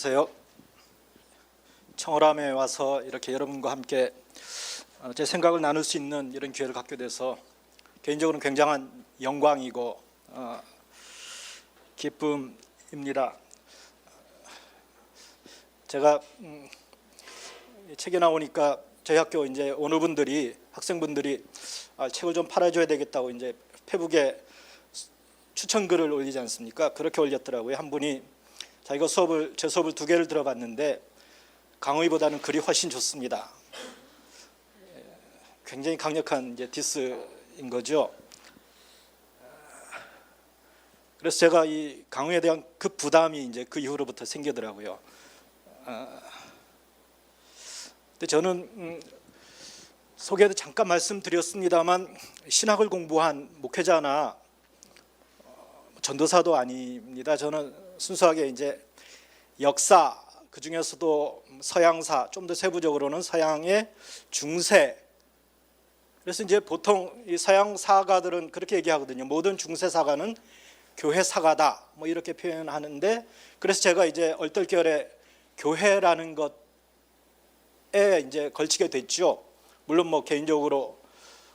안녕하세요. 청어람에 와서 이렇게 여러분과 함께 제 생각을 나눌 수 있는 이런 기회를 갖게 돼서 개인적으로는 굉장한 영광이고 기쁨입니다. 제가 책에 나오니까 저희 학교 이제 오너분들이 학생분들이 책을 좀 팔아줘야 되겠다고 이제 페북에 추천글을 올리지 않습니까? 그렇게 올렸더라고요. 한 분이 자기가 제 수업을 2개를 들어봤는데 강의보다는 글이 훨씬 좋습니다. 굉장히 강력한 이제 디스인 거죠. 그래서 제가 이 강의에 대한 급 부담이 이제 그 이후로부터 생기더라고요. 근데 저는 소개도 잠깐 말씀드렸습니다만 신학을 공부한 목회자나 전도사도 아닙니다. 저는 순수하게 이제 역사, 그 중에서도 서양사, 좀 더 세부적으로는 서양의 중세. 그래서 이제 보통 이 서양 사가들은 그렇게 얘기하거든요. 모든 중세 사가는 교회 사가다, 뭐 이렇게 표현하는데, 그래서 제가 이제 얼떨결에 교회라는 것에 이제 걸치게 됐죠. 물론 뭐 개인적으로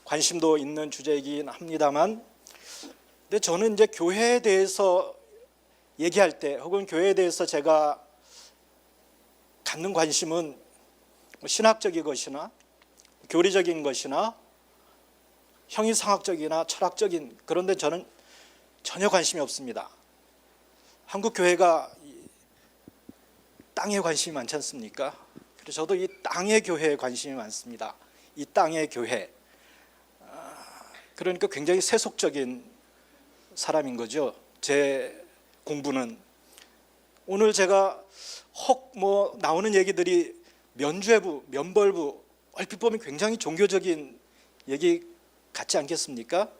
관심도 있는 주제이긴 합니다만, 근데 저는 이제 교회에 대해서 얘기할 때, 혹은 교회에 대해서 제가 갖는 관심은 신학적인 것이나 교리적인 것이나 형이상학적이나 철학적인, 그런데 저는 전혀 관심이 없습니다. 한국 교회가 땅에 관심이 많지 않습니까? 그래서 저도 이 땅의 교회에 관심이 많습니다. 이 땅의 교회. 그러니까 굉장히 세속적인 사람인 거죠. 제 공부는. 오늘 제가 혹 뭐 나오는 얘기들이 면죄부, 면벌부, 얼핏 보면 굉장히 종교적인 얘기 같지 않겠습니까?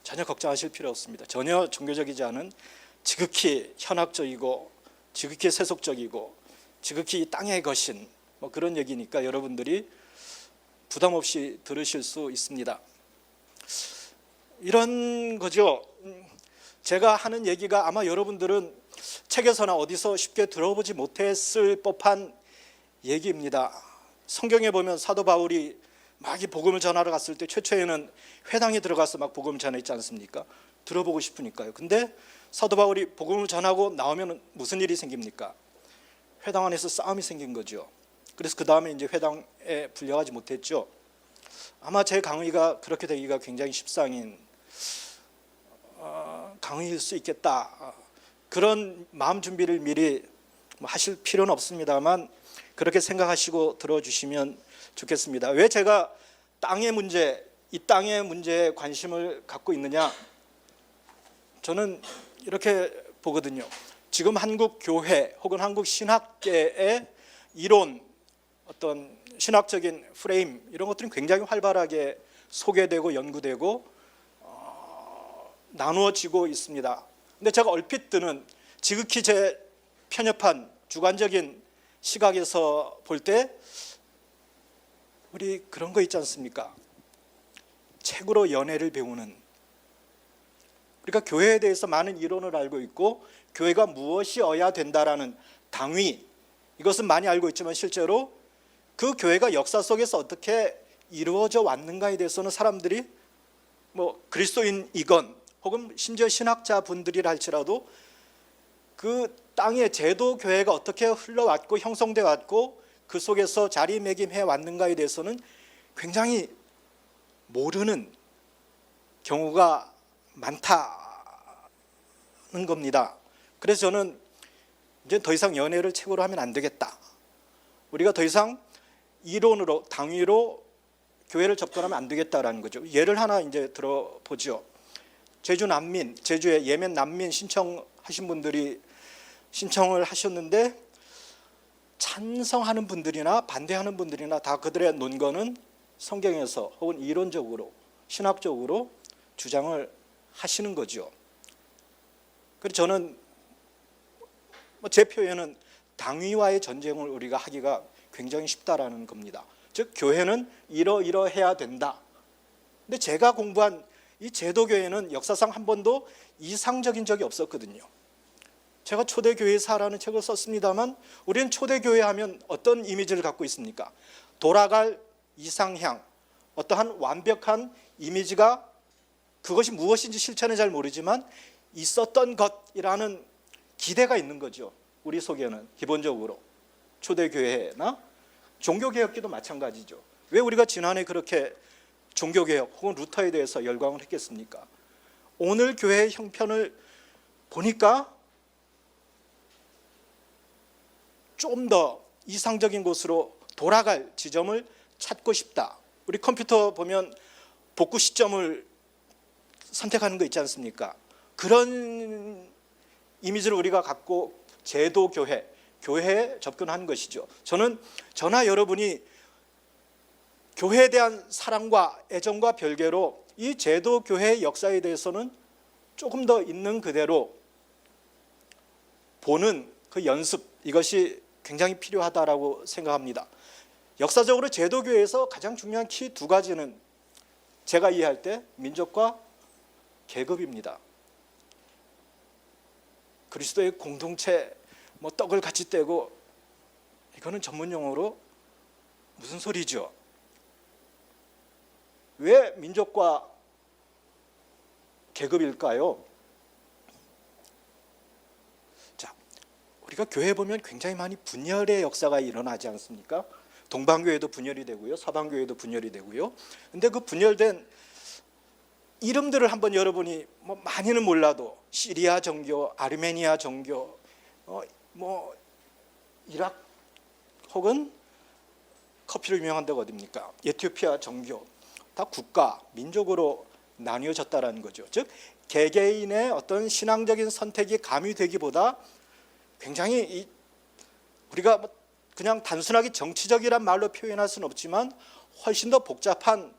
전혀 걱정하실 필요 없습니다. 전혀 종교적이지 않은 지극히 현학적이고 지극히 세속적이고 지극히 땅의 것인 뭐 그런 얘기니까 여러분들이 부담 없이 들으실 수 있습니다. 이런 거죠. 제가 하는 얘기가 아마 여러분들은 책에서나 어디서 쉽게 들어보지 못했을 법한 얘기입니다. 성경에 보면 사도 바울이 막 이 복음을 전하러 갔을 때 최초에는 회당에 들어가서 막 복음을 전했지 않습니까? 들어보고 싶으니까요. 근데 사도 바울이 복음을 전하고 나오면 무슨 일이 생깁니까? 회당 안에서 싸움이 생긴 거죠. 그래서 그 다음에 이제 회당에 불려가지 못했죠. 아마 제 강의가 그렇게 되기가 굉장히 십상인 강의일 수 있겠다. 그런 마음 준비를 미리 하실 필요는 없습니다만 그렇게 생각하시고 들어주시면 좋겠습니다. 왜 제가 땅의 문제, 이 땅의 문제에 관심을 갖고 있느냐? 저는 이렇게 보거든요. 지금 한국 교회 혹은 한국 신학계의 이론, 어떤 신학적인 프레임 이런 것들은 굉장히 활발하게 소개되고 연구되고 나누어지고 있습니다. 근데 제가 얼핏 드는 지극히 제 편협한 주관적인 시각에서 볼 때 우리 그런 거 있지 않습니까? 책으로 연애를 배우는, 그러니까 교회에 대해서 많은 이론을 알고 있고 교회가 무엇이어야 된다라는 당위, 이것은 많이 알고 있지만 실제로 그 교회가 역사 속에서 어떻게 이루어져 왔는가에 대해서는 사람들이 뭐 그리스도인이건 혹은 심지어 신학자 분들이라 할지라도 그 땅의 제도 교회가 어떻게 흘러왔고 형성돼 왔고 그 속에서 자리매김해 왔는가에 대해서는 굉장히 모르는 경우가 많다는 겁니다. 그래서 저는 이제 더 이상 연애를 책으로 하면 안 되겠다. 우리가 더 이상 이론으로 당위로 교회를 접근하면 안 되겠다라는 거죠. 예를 하나 이제 들어보죠. 제주 난민, 제주에 예멘 난민 신청하신 분들이 신청을 하셨는데 찬성하는 분들이나 반대하는 분들이나 다 그들의 논거는 성경에서 혹은 이론적으로 신학적으로 주장을 하시는 거죠. 그래서 저는 제 표현은 당위와의 전쟁을 우리가 하기가 굉장히 쉽다라는 겁니다. 즉 교회는 이러해야 된다. 근데 제가 공부한 이 제도교회는 역사상 한 번도 이상적인 적이 없었거든요. 제가 초대교회사라는 책을 썼습니다만 우리는 초대교회 하면 어떤 이미지를 갖고 있습니까? 돌아갈 이상향, 어떠한 완벽한 이미지가 그것이 무엇인지 실체는 잘 모르지만 있었던 것이라는 기대가 있는 거죠. 우리 속에는 기본적으로 초대교회나 종교개혁기도 마찬가지죠. 왜 우리가 지난해 그렇게 종교개혁 혹은 루터에 대해서 열광을 했겠습니까? 오늘 교회의 형편을 보니까 좀 더 이상적인 곳으로 돌아갈 지점을 찾고 싶다. 우리 컴퓨터 보면 복구 시점을 선택하는 거 있지 않습니까? 그런 이미지를 우리가 갖고 제도교회, 교회에 접근하는 것이죠. 저나 여러분이 교회에 대한 사랑과 애정과 별개로 이 제도교회의 역사에 대해서는 조금 더 있는 그대로 보는 그 연습, 이것이 굉장히 필요하다라고 생각합니다. 역사적으로 제도교회에서 가장 중요한 키 두 가지는 제가 이해할 때 민족과 계급입니다. 그리스도의 공동체 떡을 같이 떼고, 이거는 전문 용어로 무슨 소리죠? 왜 민족과 계급일까요? 자, 우리가 교회에 보면 굉장히 많이 분열의 역사가 일어나지 않습니까? 동방교회도 분열이 되고요, 서방교회도 분열이 되고요. 근데 그 분열된 이름들을 한번 여러분이 많이는 몰라도 시리아 정교, 아르메니아 정교, 이락 혹은 커피로 유명한 데가 어디입니까? 에티오피아 정교, 다 국가, 민족으로 나뉘어졌다라는 거죠. 즉 개개인의 어떤 신앙적인 선택이 가미되기보다 굉장히 우리가 그냥 단순하게 정치적이란 말로 표현할 수는 없지만 훨씬 더 복잡한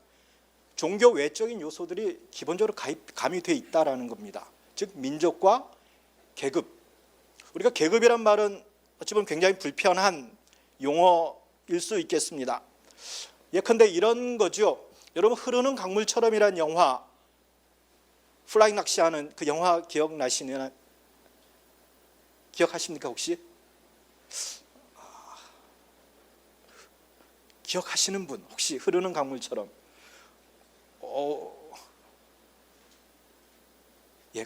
종교 외적인 요소들이 기본적으로 가미되어 있다라는 겁니다. 즉 민족과 계급. 우리가 계급이란 말은 어찌 보면 굉장히 불편한 용어일 수 있겠습니다. 예컨대 이런 거죠. 여러분 흐르는 강물처럼이란 영화, 플라잉 낚시하는 그 영화 기억하십니까 혹시? 기억하시는 분 혹시 흐르는 강물처럼?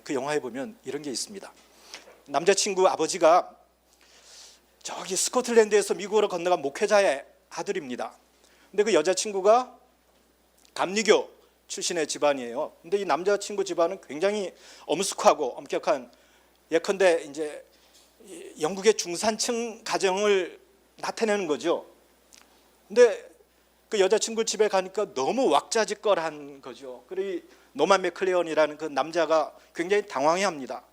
그 영화에 보면 이런 게 있습니다. 남자친구 아버지가 저기 스코틀랜드에서 미국으로 건너간 목회자의 아들입니다. 근데 그 여자친구가 감리교 출신의 집안이에요. 근데 이 남자친구 집안은 굉장히 엄숙하고 엄격한, 예컨대 이제 영국의 중산층 가정을 나타내는 거죠. 근데 그 여자친구 집에 가니까 너무 왁자지껄한 거죠. 그리고 노만 맥클레언이라는 그 남자가 굉장히 당황해합니다.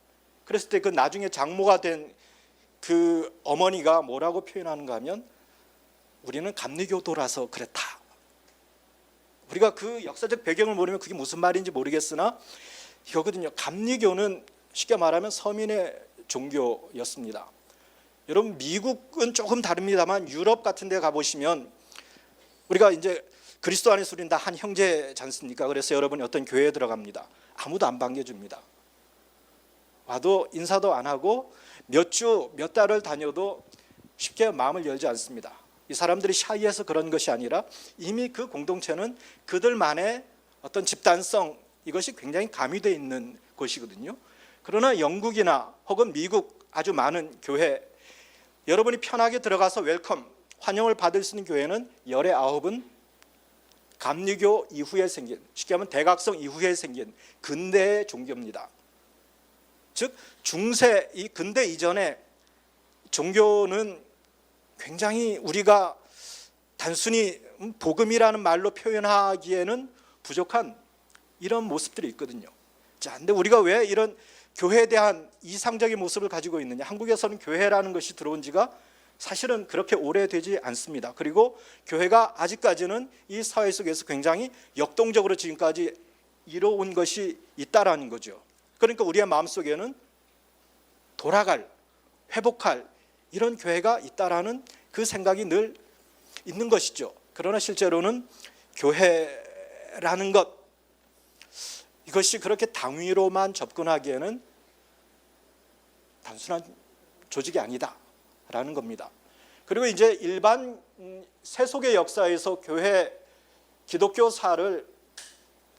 그랬을 때 그 나중에 장모가 된 그 어머니가 뭐라고 표현하는가 하면 우리는 감리교도라서 그랬다. 우리가 그 역사적 배경을 모르면 그게 무슨 말인지 모르겠으나 이거거든요. 감리교는 쉽게 말하면 서민의 종교였습니다. 여러분 미국은 조금 다릅니다만 유럽 같은 데 가보시면 우리가 이제 그리스도 안에서 우리는 다 한 형제지 않습니까? 그래서 여러분이 어떤 교회에 들어갑니다. 아무도 안 반겨줍니다. 와도 인사도 안 하고 몇 주, 몇 달을 다녀도 쉽게 마음을 열지 않습니다. 이 사람들이 샤이해서 그런 것이 아니라 이미 그 공동체는 그들만의 어떤 집단성, 이것이 굉장히 가미되어 있는 곳이거든요. 그러나 영국이나 혹은 미국 아주 많은 교회, 여러분이 편하게 들어가서 웰컴, 환영을 받을 수 있는 교회는 열의 9은 감리교 이후에 생긴, 쉽게 하면 대각성 이후에 생긴 근대의 종교입니다. 즉 중세, 이 근대 이전에 종교는 굉장히 우리가 단순히 복음이라는 말로 표현하기에는 부족한 이런 모습들이 있거든요. 자, 근데 우리가 왜 이런 교회에 대한 이상적인 모습을 가지고 있느냐? 한국에서는 교회라는 것이 들어온 지가 사실은 그렇게 오래되지 않습니다. 그리고 교회가 아직까지는 이 사회 속에서 굉장히 역동적으로 지금까지 이뤄온 것이 있다라는 거죠. 그러니까 우리의 마음속에는 돌아갈, 회복할 이런 교회가 있다라는 그 생각이 늘 있는 것이죠. 그러나 실제로는 교회라는 것, 이것이 그렇게 당위로만 접근하기에는 단순한 조직이 아니다라는 겁니다. 그리고 이제 일반 세속의 역사에서 교회 기독교사를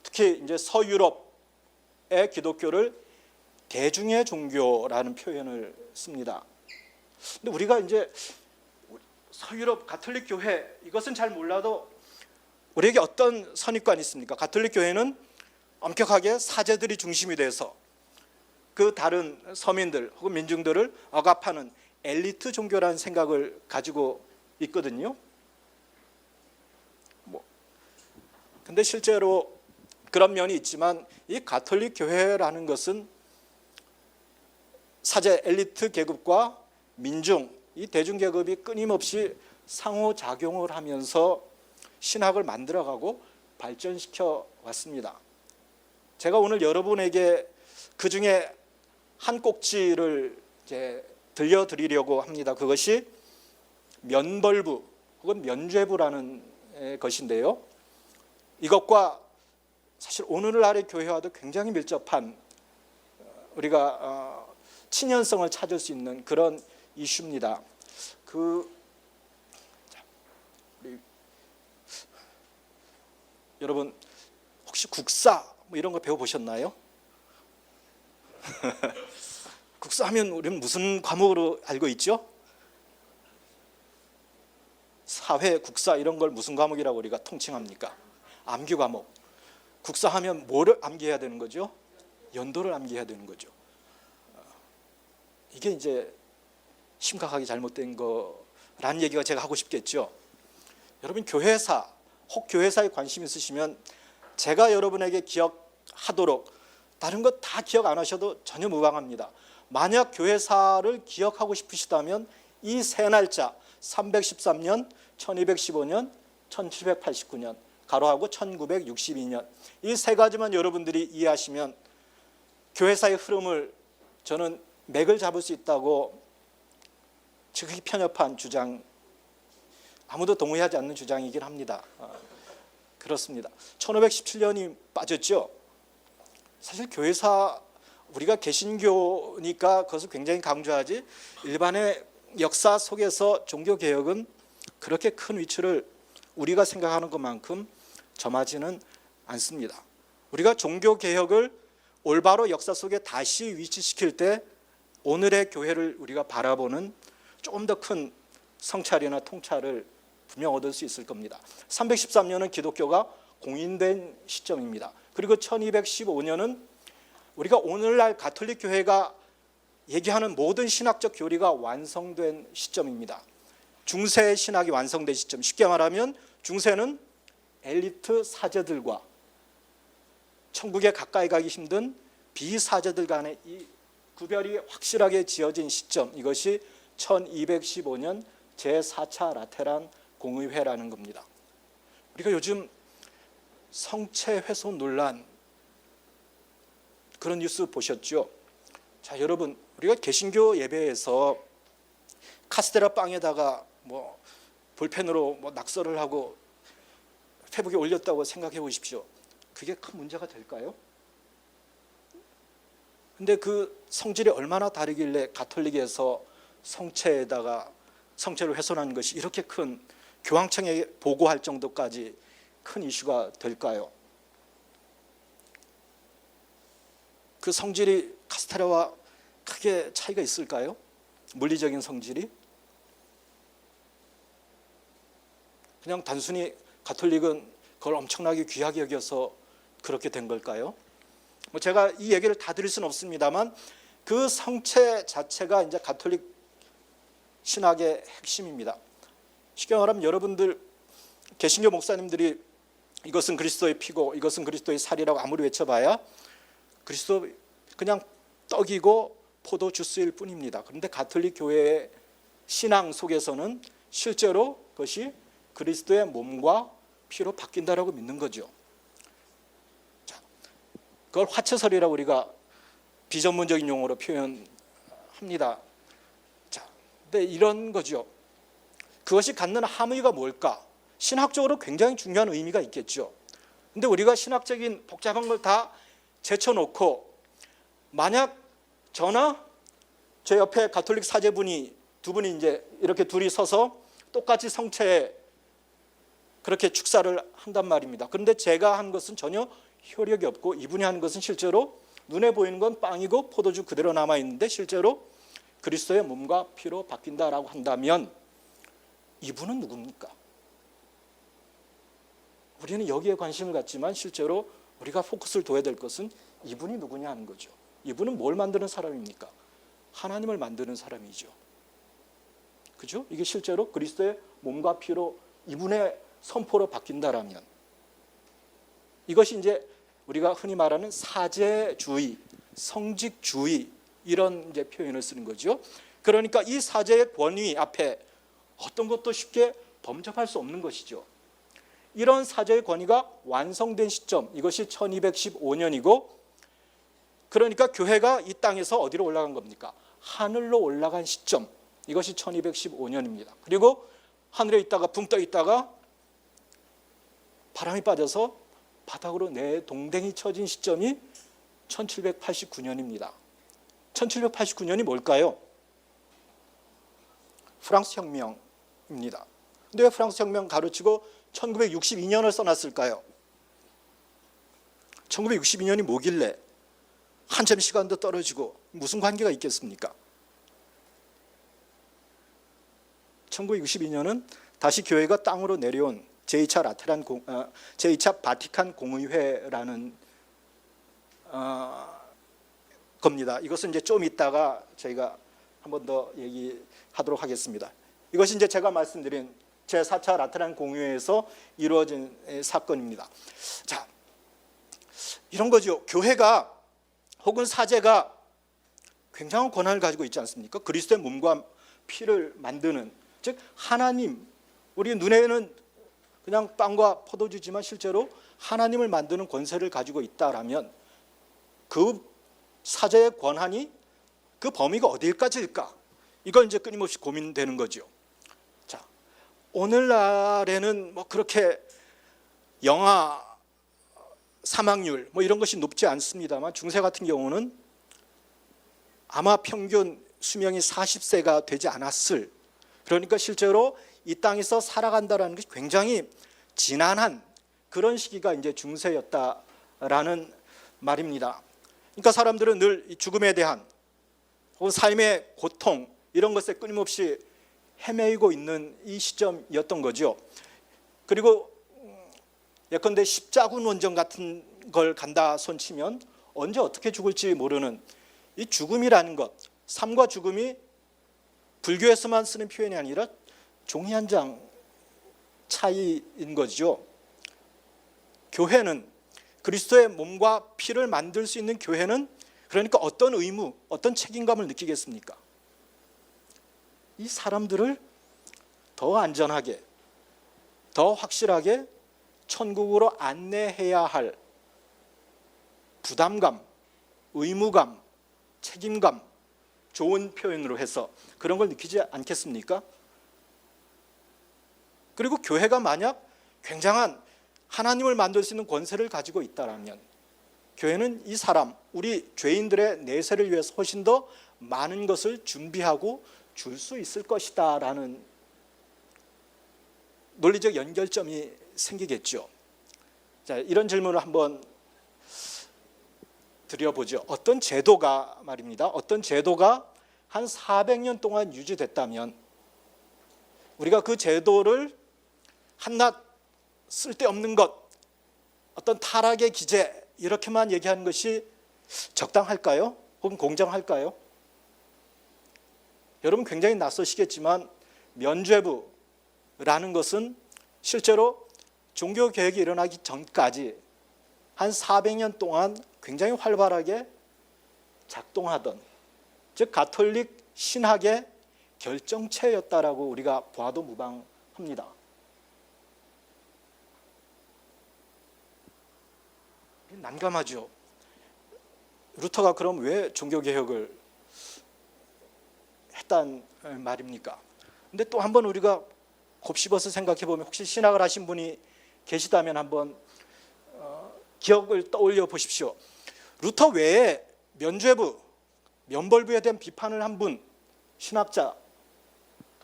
특히 이제 서유럽의 기독교를 대중의 종교라는 표현을 씁니다. 근데 우리가 이제 서유럽 가톨릭 교회 이것은 잘 몰라도 우리에게 어떤 선입관이 있습니까? 가톨릭 교회는 엄격하게 사제들이 중심이 돼서 그 다른 서민들 혹은 민중들을 억압하는 엘리트 종교라는 생각을 가지고 있거든요. 근데 실제로 그런 면이 있지만 이 가톨릭 교회라는 것은 사제 엘리트 계급과 민중, 이 대중 계급이 끊임없이 상호작용을 하면서 신학을 만들어가고 발전시켜 왔습니다. 제가 오늘 여러분에게 그 중에 한 꼭지를 이제 들려드리려고 합니다. 그것이 면벌부 혹은 면죄부라는 것인데요. 이것과 사실 오늘날의 교회와도 굉장히 밀접한 우리가 친연성을 찾을 수 있는 그런 이슈입니다. 여러분 혹시 국사 뭐 이런 거 배워보셨나요? 국사하면 우리는 무슨 과목으로 알고 있죠? 사회, 국사 이런 걸 무슨 과목이라고 우리가 통칭합니까? 암기 과목. 국사하면 뭐를 암기해야 되는 거죠? 연도를 암기해야 되는 거죠. 이게 이제 심각하게 잘못된 거라는 얘기가 제가 하고 싶겠죠. 여러분 교회사 혹 교회사에 관심 있으시면 제가 여러분에게 기억하도록 다른 것 다 기억 안 하셔도 전혀 무방합니다. 만약 교회사를 기억하고 싶으시다면 이 세 날짜 313년, 1215년, 1789년 가로하고 1962년 이 세 가지만 여러분들이 이해하시면 교회사의 흐름을 저는 맥을 잡을 수 있다고 지극히 편협한 주장, 아무도 동의하지 않는 주장이긴 합니다. 그렇습니다. 1517년이 빠졌죠. 사실 교회사 우리가 개신교니까 그것을 굉장히 강조하지 일반의 역사 속에서 종교개혁은 그렇게 큰 위치를 우리가 생각하는 것만큼 점하지는 않습니다. 우리가 종교개혁을 올바로 역사 속에 다시 위치시킬 때 오늘의 교회를 우리가 바라보는 조금 더 큰 성찰이나 통찰을 분명 얻을 수 있을 겁니다. 313년은 기독교가 공인된 시점입니다. 그리고 1215년은 우리가 오늘날 가톨릭 교회가 얘기하는 모든 신학적 교리가 완성된 시점입니다. 중세 신학이 완성된 시점, 쉽게 말하면 중세는 엘리트 사제들과 천국에 가까이 가기 힘든 비사제들 간의 이 구별이 확실하게 지어진 시점, 이것이 1215년 제4차 라테란 공의회라는 겁니다. 우리가 요즘 성체 훼손 논란 그런 뉴스 보셨죠? 자, 여러분 우리가 개신교 예배에서 카스테라 빵에다가 뭐 볼펜으로 뭐 낙서를 하고 페북에 올렸다고 생각해 보십시오. 그게 큰 문제가 될까요? 근데 그 성질이 얼마나 다르길래 가톨릭에서 성체에다가 성체를 훼손한 것이 이렇게 큰 교황청에 보고할 정도까지 큰 이슈가 될까요? 그 성질이 카스테라와 크게 차이가 있을까요? 물리적인 성질이? 그냥 단순히 가톨릭은 그걸 엄청나게 귀하게 여겨서 그렇게 된 걸까요? 뭐 제가 이 얘기를 다 드릴 수는 없습니다만 그 성체 자체가 이제 가톨릭 신학의 핵심입니다. 쉽게 말하면 여러분들 개신교 목사님들이 이것은 그리스도의 피고 이것은 그리스도의 살이라고 아무리 외쳐봐야 그리스도 그냥 떡이고 포도 주스일 뿐입니다. 그런데 가톨릭 교회의 신앙 속에서는 실제로 그것이 그리스도의 몸과 피로 바뀐다라고 믿는 거죠. 자, 그걸 화채설이라고 우리가 비전문적인 용어로 표현합니다. 자, 근데 이런 거죠. 그것이 갖는 함의가 뭘까? 신학적으로 굉장히 중요한 의미가 있겠죠. 근데 우리가 신학적인 복잡한 걸 다 제쳐놓고 만약 저나 제 옆에 가톨릭 사제분이 두 분이 이제 이렇게 둘이 서서 똑같이 성체에 그렇게 축사를 한단 말입니다. 그런데 제가 한 것은 전혀 효력이 없고 이분이 하는 것은 실제로 눈에 보이는 건 빵이고 포도주 그대로 남아 있는데 실제로 그리스도의 몸과 피로 바뀐다라고 한다면 이분은 누굽니까? 우리는 여기에 관심을 갖지만 실제로 우리가 포커스를 둬야 될 것은 이분이 누구냐 하는 거죠. 이분은 뭘 만드는 사람입니까? 하나님을 만드는 사람이죠. 그죠? 이게 실제로 그리스도의 몸과 피로 이분의 선포로 바뀐다라면 이것이 이제 우리가 흔히 말하는 사제주의, 성직주의 이런 이제 표현을 쓰는 거죠. 그러니까 이 사제의 권위 앞에 어떤 것도 쉽게 범접할 수 없는 것이죠. 이런 사제의 권위가 완성된 시점, 이것이 1215년이고 그러니까 교회가 이 땅에서 어디로 올라간 겁니까? 하늘로 올라간 시점, 이것이 1215년입니다. 그리고 하늘에 있다가 붕 떠 있다가 바람이 빠져서 바닥으로 내동댕이 쳐진 시점이 1789년입니다. 1789년이 뭘까요? 프랑스 혁명입니다. 근데 왜 프랑스 혁명 가르치고 1962년을 써놨을까요? 1962년이 뭐길래 한참 시간도 떨어지고 무슨 관계가 있겠습니까? 1962년은 다시 교회가 땅으로 내려온 제2차 바티칸 공의회라는 겁니다. 이것은 이제 좀 이따가 저희가 한 번 더 얘기하도록 하겠습니다. 이것이 이제 제가 말씀드린 제4차 라테란 공의회에서 이루어진 사건입니다. 자, 이런 거죠. 교회가 혹은 사제가 굉장한 권한을 가지고 있지 않습니까? 그리스도의 몸과 피를 만드는, 즉 하나님, 우리 눈에는 그냥 빵과 포도주지만 실제로 하나님을 만드는 권세를 가지고 있다라면 그 사제의 권한이 그 범위가 어디까지일까? 이걸 이제 끊임없이 고민되는 거죠. 자, 오늘날에는 뭐 그렇게 영아 사망률 뭐 이런 것이 높지 않습니다만 중세 같은 경우는 아마 평균 수명이 40세가 되지 않았을, 그러니까 실제로 이 땅에서 살아간다라는 것이 굉장히 지난한 그런 시기가 이제 중세였다라는 말입니다. 그러니까 사람들은 늘 죽음에 대한 혹은 삶의 고통 이런 것에 끊임없이 헤매이고 있는 이 시점이었던 거죠. 그리고 예컨대 십자군 원정 같은 걸 간다 손치면 언제 어떻게 죽을지 모르는 이 죽음이라는 것, 삶과 죽음이 불교에서만 쓰는 표현이 아니라 종이 한 장 차이인 거죠. 교회는 그리스도의 몸과 피를 만들 수 있는 교회는 그러니까 어떤 의무, 어떤 책임감을 느끼겠습니까? 이 사람들을 더 안전하게, 더 확실하게 천국으로 안내해야 할 부담감, 의무감, 책임감, 좋은 표현으로 해서 그런 걸 느끼지 않겠습니까? 그리고 교회가 만약 굉장한 하나님을 만들 수 있는 권세를 가지고 있다면 교회는 이 사람, 우리 죄인들의 내세를 위해서 훨씬 더 많은 것을 준비하고 줄 수 있을 것이다 라는 논리적 연결점이 생기겠죠. 자, 이런 질문을 한번 드려보죠. 어떤 제도가 말입니다. 어떤 제도가 한 400년 동안 유지됐다면 우리가 그 제도를 한낱 쓸데없는 것, 어떤 타락의 기제 이렇게만 얘기하는 것이 적당할까요? 혹은 공정할까요? 여러분 굉장히 낯서시겠지만 면죄부라는 것은 실제로 종교개혁이 일어나기 전까지 한 400년 동안 굉장히 활발하게 작동하던, 즉 가톨릭 신학의 결정체였다라고 우리가 봐도 무방합니다. 난감하죠. 루터가 그럼 왜 종교개혁을 했단 말입니까? 근데 또 한번 우리가 곱씹어서 생각해 보면 혹시 신학을 하신 분이 계시다면 한번 기억을 떠올려 보십시오. 루터 외에 면죄부, 면벌부에 대한 비판을 한 분, 신학자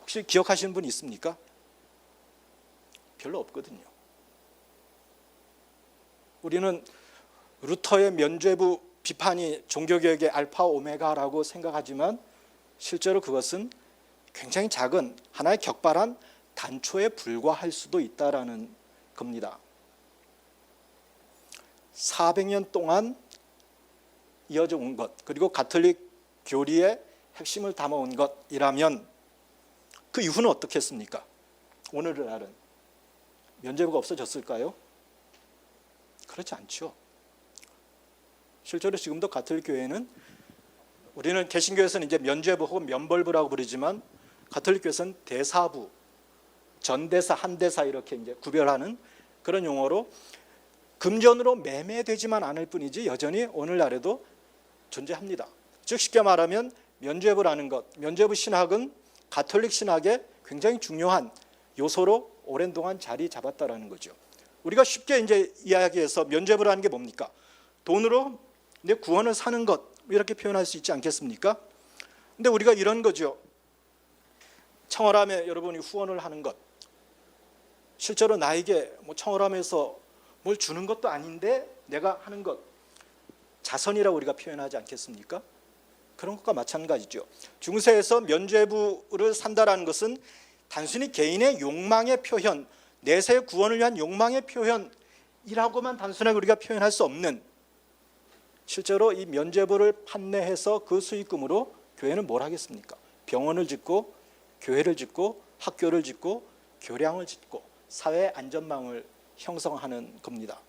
혹시 기억하시는 분 있습니까? 별로 없거든요. 우리는 루터의 면죄부 비판이 종교개혁의 알파 오메가라고 생각하지만 실제로 그것은 굉장히 작은 하나의 격발한 단초에 불과할 수도 있다라는 겁니다. 400년 동안 이어져 온 것, 그리고 가톨릭 교리의 핵심을 담아온 것이라면 그 이후는 어떻겠습니까? 오늘날은 면죄부가 없어졌을까요? 그렇지 않죠. 실제로 지금도 가톨릭 교회는, 우리는 개신교에서는 이제 면죄부 혹은 면벌부라고 부르지만 가톨릭 교회에서는 대사부, 전대사, 한대사 이렇게 이제 구별하는 그런 용어로 금전으로 매매되지만 않을 뿐이지 여전히 오늘날에도 존재합니다. 즉 쉽게 말하면 면죄부라는 것, 면죄부 신학은 가톨릭 신학의 굉장히 중요한 요소로 오랜 동안 자리 잡았다라는 거죠. 우리가 쉽게 이제 이야기해서 면죄부라는 게 뭡니까? 돈으로 내 구원을 사는 것, 이렇게 표현할 수 있지 않겠습니까? 근데 우리가 이런 거죠. 청월함에 여러분이 후원을 하는 것, 실제로 나에게 청월함에서 뭘 주는 것도 아닌데 내가 하는 것, 자선이라고 우리가 표현하지 않겠습니까? 그런 것과 마찬가지죠. 중세에서 면죄부를 산다라는 것은 단순히 개인의 욕망의 표현, 내세의 구원을 위한 욕망의 표현이라고만 단순하게 우리가 표현할 수 없는, 실제로 이 면죄부를 판매해서 그 수익금으로 교회는 뭘 하겠습니까? 병원을 짓고 교회를 짓고 학교를 짓고 교량을 짓고 사회 안전망을 형성하는 겁니다.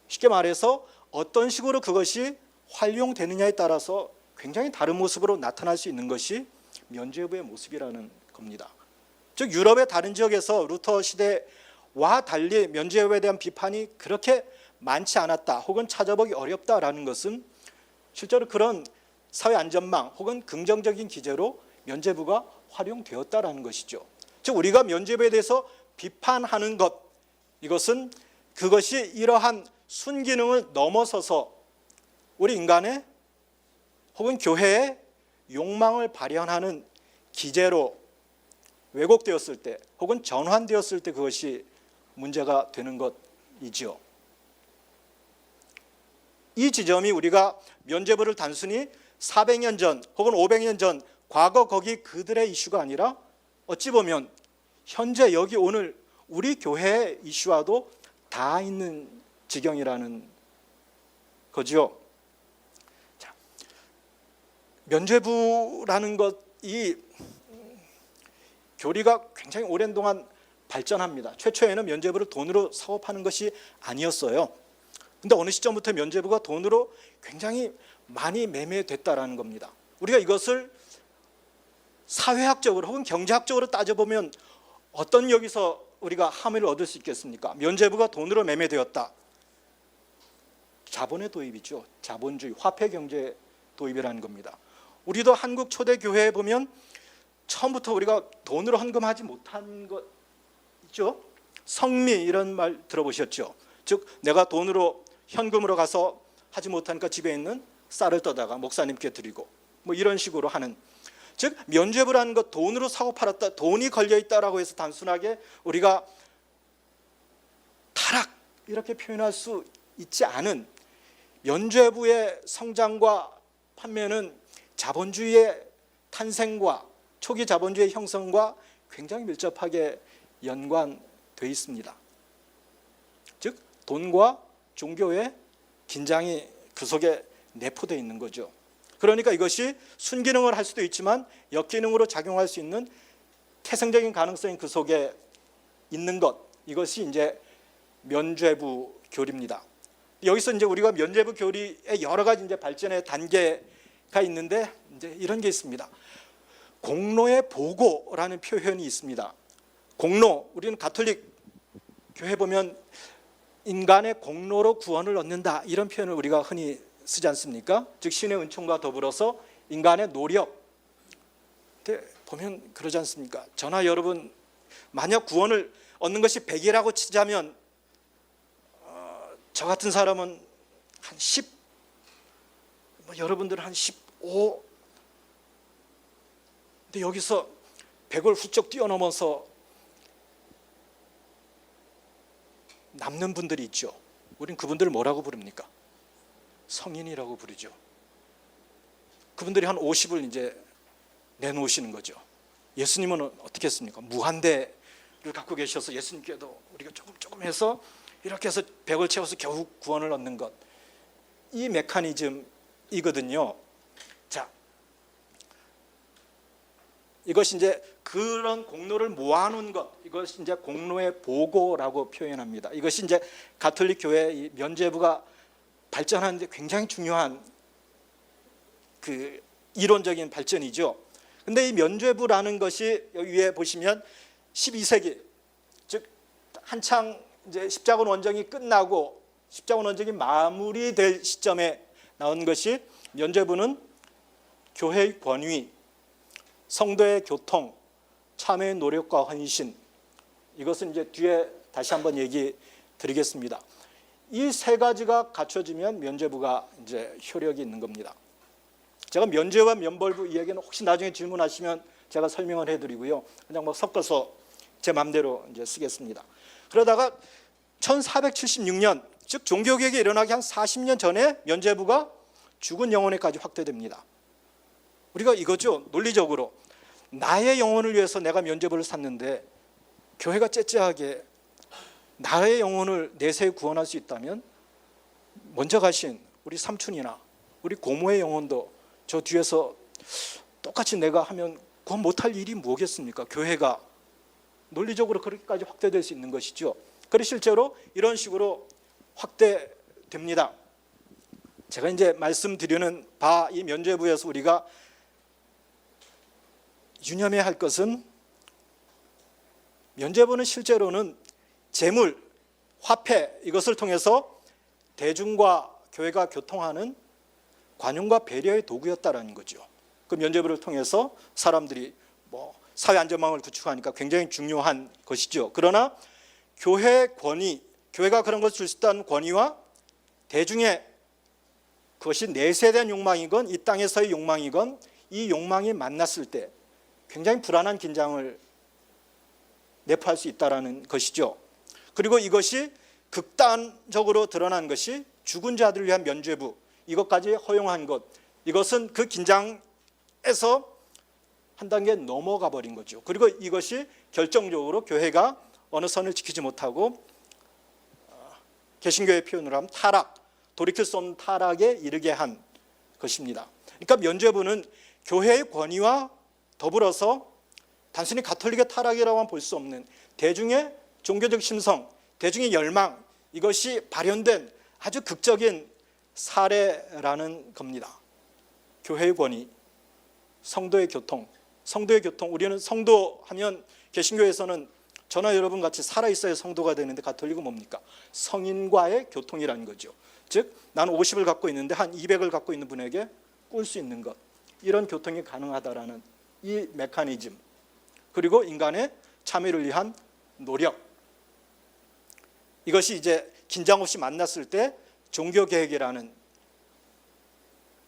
쉽게 말해서 어떤 식으로 그것이 활용되느냐에 따라서 굉장히 다른 모습으로 나타날 수 있는 것이 면죄부의 모습이라는 겁니다. 즉 유럽의 다른 지역에서 루터 시대와 달리 면죄부에 대한 비판이 그렇게 많지 않았다 혹은 찾아보기 어렵다라는 것은 실제로 그런 사회 안전망 혹은 긍정적인 기제로 면죄부가 활용되었다라는 것이죠. 즉 우리가 면죄부에 대해서 비판하는 것, 이것은 그것이 이러한 순기능을 넘어서서 우리 인간의 혹은 교회의 욕망을 발현하는 기제로 왜곡되었을 때 혹은 전환되었을 때 그것이 문제가 되는 것이지요. 이 지점이 우리가 면죄부를 단순히 400년 전 혹은 500년 전 과거 거기 그들의 이슈가 아니라 어찌 보면 현재 여기 오늘 우리 교회의 이슈와도 다 있는 지경이라는 거지요. 자, 면죄부라는 것이 교리가 굉장히 오랜 동안 발전합니다. 최초에는 면죄부를 돈으로 사고 파는 것이 아니었어요. 근데 어느 시점부터 면죄부가 돈으로 굉장히 많이 매매됐다라는 겁니다. 우리가 이것을 사회학적으로 혹은 경제학적으로 따져보면 어떤 여기서 우리가 함의를 얻을 수 있겠습니까? 면죄부가 돈으로 매매되었다. 자본의 도입이죠. 자본주의, 화폐 경제 도입이라는 겁니다. 우리도 한국 초대 교회에 보면 처음부터 우리가 돈으로 헌금하지 못한 것 있죠. 성미 이런 말 들어보셨죠. 즉 내가 돈으로 현금으로 가서 하지 못하니까 집에 있는 쌀을 떠다가 목사님께 드리고 뭐 이런 식으로 하는, 즉 면죄부라는 것, 돈으로 사고 팔았다, 돈이 걸려있다라고 해서 단순하게 우리가 타락 이렇게 표현할 수 있지 않은 면죄부의 성장과 판매는 자본주의의 탄생과 초기 자본주의 형성과 굉장히 밀접하게 연관되어 있습니다. 즉 돈과 종교의 긴장이 그 속에 내포되어 있는 거죠. 그러니까 이것이 순기능을 할 수도 있지만 역기능으로 작용할 수 있는 태생적인 가능성이 그 속에 있는 것, 이것이 이제 면죄부 교리입니다. 여기서 이제 우리가 면죄부 교리의 여러 가지 이제 발전의 단계가 있는데 이제 이런 게 있습니다. 공로의 보고라는 표현이 있습니다. 공로, 우리는 가톨릭 교회 보면 인간의 공로로 구원을 얻는다 이런 표현을 우리가 흔히 쓰지 않습니까? 즉 신의 은총과 더불어서 인간의 노력. 근데 보면 그러지 않습니까? 저나 여러분 만약 구원을 얻는 것이 100이라고 치자면 저 같은 사람은 한 10, 여러분들은 한 근데 여기서 100을 훌쩍 뛰어넘어서 남는 분들이 있죠. 우린 그분들을 뭐라고 부릅니까? 성인이라고 부르죠. 그분들이 한 50을 이제 내놓으시는 거죠. 예수님은 어떻게 했습니까? 무한대를 갖고 계셔서 예수님께도 우리가 조금 해서 이렇게 해서 100을 채워서 겨우 구원을 얻는 것. 이 메커니즘이거든요. 자, 이것이 이제 그런 공로를 모아놓은 것, 이것이 이제 공로의 보고라고 표현합니다. 이것이 이제 가톨릭 교회의 면죄부가 발전하는 데 굉장히 중요한 그 이론적인 발전이죠. 근데 이 면죄부라는 것이 여기 위에 보시면 12세기, 즉 한창 이제 십자군 원정이 끝나고 십자군 원정이 마무리될 시점에 나온 것이 면죄부는 교회의 권위, 성도의 교통, 참회의 노력과 헌신, 이것은 이제 뒤에 다시 한번 얘기 드리겠습니다. 이 세 가지가 갖춰지면 면죄부가 이제 효력이 있는 겁니다. 제가 면죄와 면벌부 이야기는 혹시 나중에 질문하시면 제가 설명을 해드리고요. 그냥 뭐 섞어서 제 마음대로 이제 쓰겠습니다. 그러다가 1476년, 즉 종교개혁이 일어나기 한 40년 전에 면죄부가 죽은 영혼에까지 확대됩니다. 우리가 이거죠. 논리적으로 나의 영혼을 위해서 내가 면죄부를 샀는데 교회가 째째하게 나의 영혼을 내세에 구원할 수 있다면 먼저 가신 우리 삼촌이나 우리 고모의 영혼도 저 뒤에서 똑같이 내가 하면 구원 못할 일이 뭐겠습니까? 교회가 논리적으로 그렇게까지 확대될 수 있는 것이죠. 그래서 실제로 이런 식으로 확대됩니다. 제가 이제 말씀드리는 바 이 면죄부에서 우리가 유념해야 할 것은 면죄부는 실제로는 재물, 화폐 이것을 통해서 대중과 교회가 교통하는 관용과 배려의 도구였다라는 거죠. 그 면죄부를 통해서 사람들이 뭐 사회 안전망을 구축하니까 굉장히 중요한 것이죠. 그러나 교회 권위, 교회가 그런 것을 줄 수 있다는 권위와 대중의 그것이 내세에 대한 욕망이건 이 땅에서의 욕망이건 이 욕망이 만났을 때 굉장히 불안한 긴장을 내포할 수 있다는 것이죠. 그리고 이것이 극단적으로 드러난 것이 죽은 자들을 위한 면죄부, 이것까지 허용한 것, 이것은 그 긴장에서 한 단계 넘어가 버린 거죠. 그리고 이것이 결정적으로 교회가 어느 선을 지키지 못하고 개신교의 표현으로 하면 타락, 돌이킬 수 없는 타락에 이르게 한 것입니다. 그러니까 면죄부는 교회의 권위와 더불어서 단순히 가톨릭의 타락이라고만 볼 수 없는 대중의 종교적 심성, 대중의 열망, 이것이 발현된 아주 극적인 사례라는 겁니다. 교회의 권위, 성도의 교통, 우리는 성도 하면 개신교에서는 저나 여러분 같이 살아있어야 성도가 되는데 가톨릭은 뭡니까? 성인과의 교통이라는 거죠. 즉 나는 50을 갖고 있는데 한 200을 갖고 있는 분에게 꿀 수 있는 것, 이런 교통이 가능하다라는 이 메커니즘, 그리고 인간의 참여를 위한 노력, 이것이 이제 긴장 없이 만났을 때 종교개혁이라는